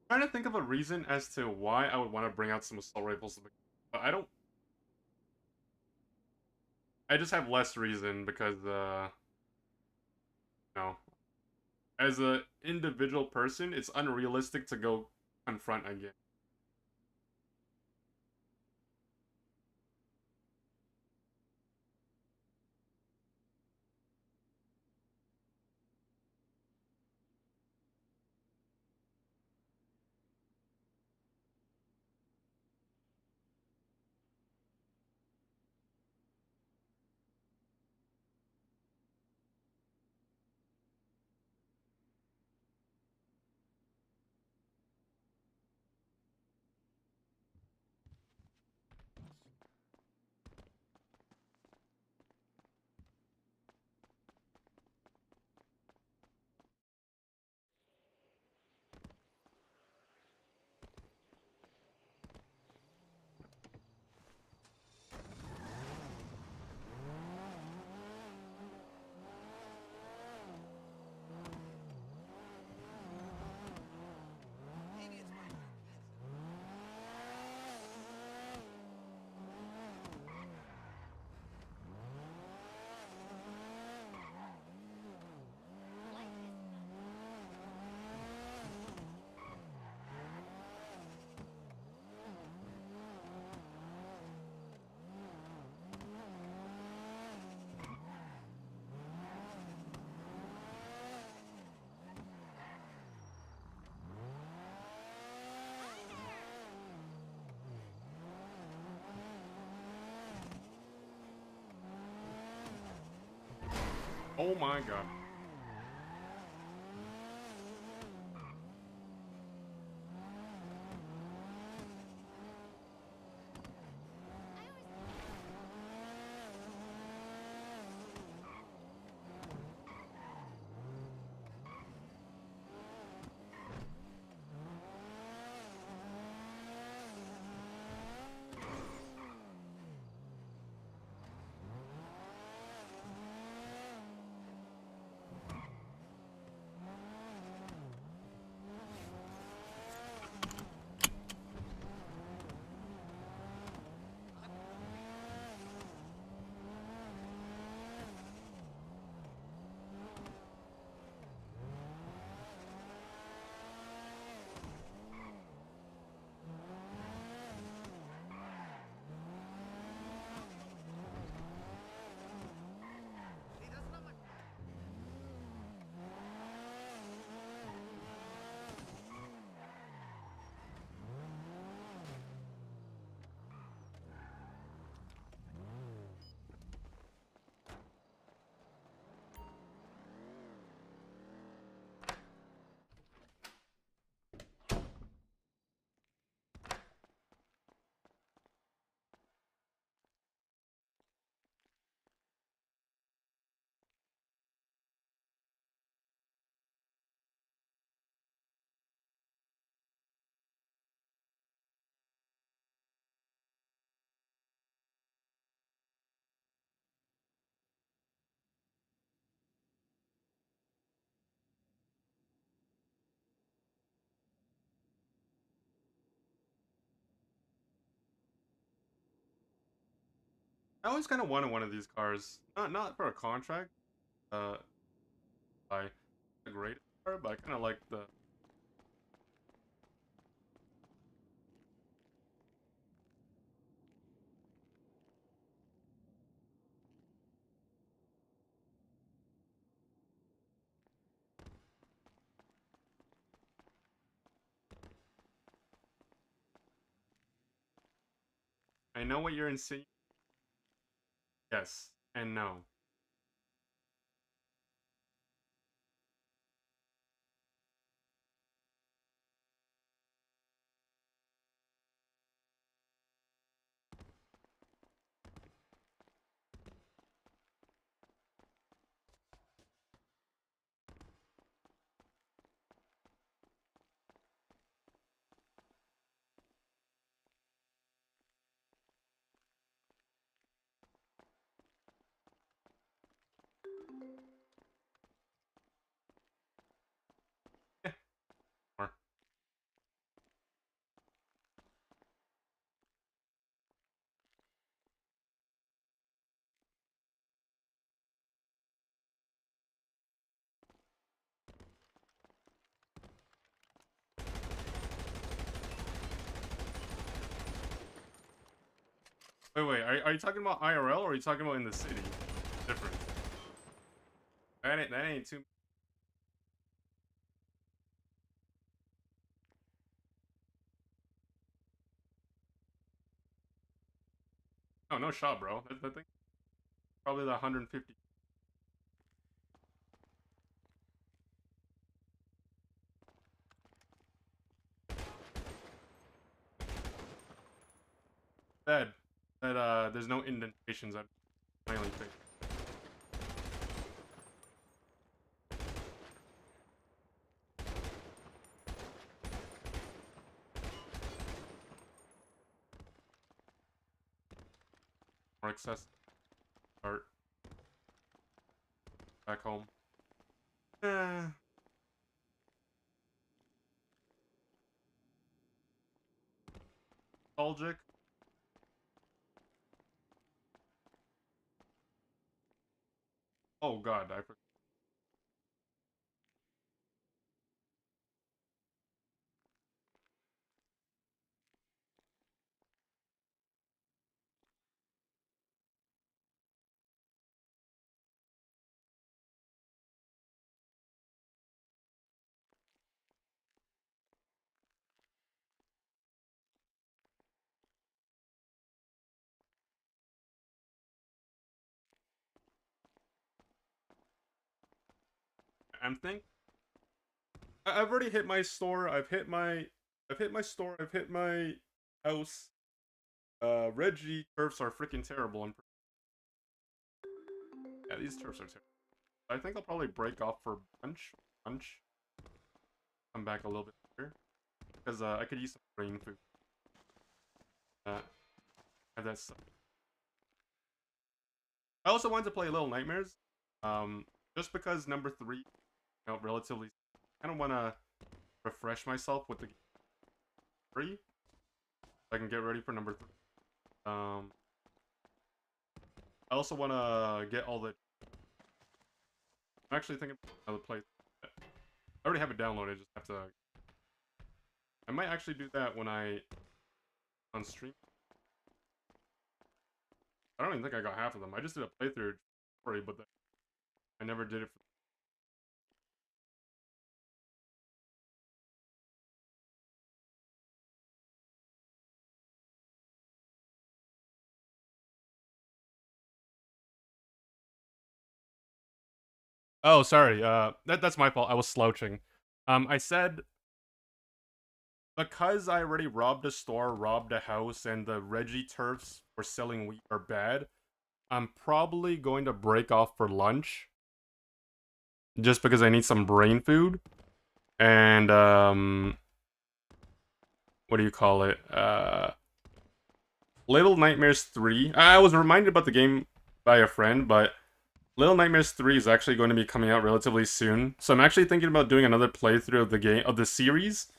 Trying to think of a reason as to why I would want to bring out some assault rifles, but I don't. I just have less reason because, no. As a individual person, it's unrealistic to go confront again. Oh my god. I always kind of wanted one of these cars. Not for a contract, by a great car, but I kind of like the. I know what you're insinuating. Yes and no. Wait. Are you talking about IRL or are you talking about in the city? Different. That ain't too. Oh, no shot, bro. That thing probably the 150. Dead. That there's no indentations. I finally think. More access. Start. Back home. Nostalgic. Oh god, I forgot. I'm think. I've already hit my store. I've hit my store. I've hit my house. Reggie turfs are freaking terrible. Yeah, these turfs are terrible. I think I'll probably break off for lunch. Come back a little bit later because I could use some brain food. Have that stuff. I also wanted to play Little Nightmares. Just because number 3, relatively, I kind of want to refresh myself with the 3. So I can get ready for number 3. I also want to get all the. I'm actually thinking another play. I already have it downloaded. I just have to. I might actually do that when I on stream. I don't even think I got half of them. I just did a playthrough story, but I never did it. Oh, sorry. That's my fault. I was slouching. I said because I already robbed a store, robbed a house, and the Reggie turfs for selling wheat are bad. I'm probably going to break off for lunch, just because I need some brain food, and what do you call it? Little Nightmares 3. I was reminded about the game by a friend, but Little Nightmares 3 is actually going to be coming out relatively soon. So I'm actually thinking about doing another playthrough of the game of the series,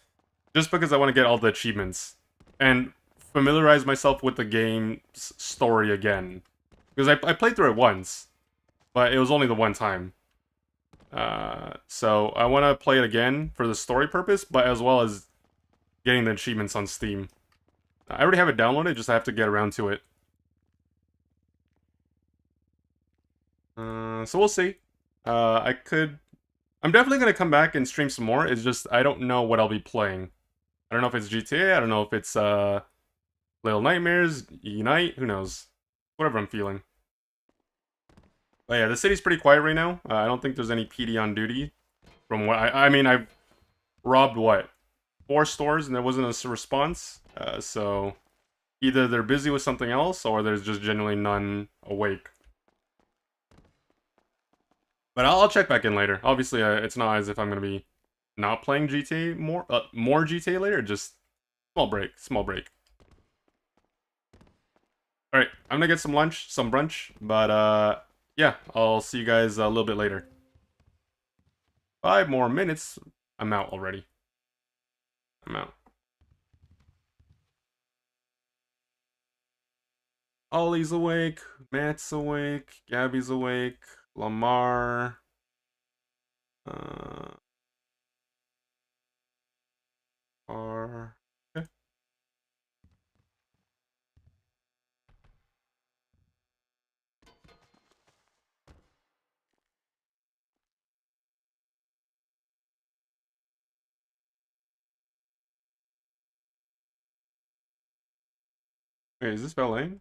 just because I want to get all the achievements and familiarize myself with the game's story again. Because I played through it once, but it was only the one time. So I want to play it again for the story purpose, but as well as getting the achievements on Steam. I already have it downloaded, just have to get around to it. So we'll see. I'm definitely gonna come back and stream some more. It's just I don't know what I'll be playing. I don't know if it's GTA. I don't know if it's Little Nightmares, Unite. Who knows? Whatever I'm feeling. But yeah, the city's pretty quiet right now. I don't think there's any PD on duty. From what I mean, I've robbed what 4 stores and there wasn't a response. So either they're busy with something else or there's just generally none awake. But I'll check back in later. Obviously, it's not as if I'm gonna be not playing GTA more GTA later. Just small break. All right, I'm gonna get some lunch, some brunch. But yeah, I'll see you guys a little bit later. 5 more minutes. I'm out already. I'm out. Ollie's awake. Matt's awake. Gabby's awake. Lamar. R. Okay. Wait, is this valeting?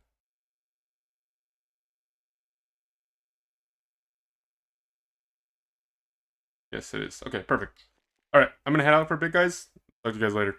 Yes, it is. Okay, perfect. All right, I'm gonna head out for a bit, guys. Talk to you guys later.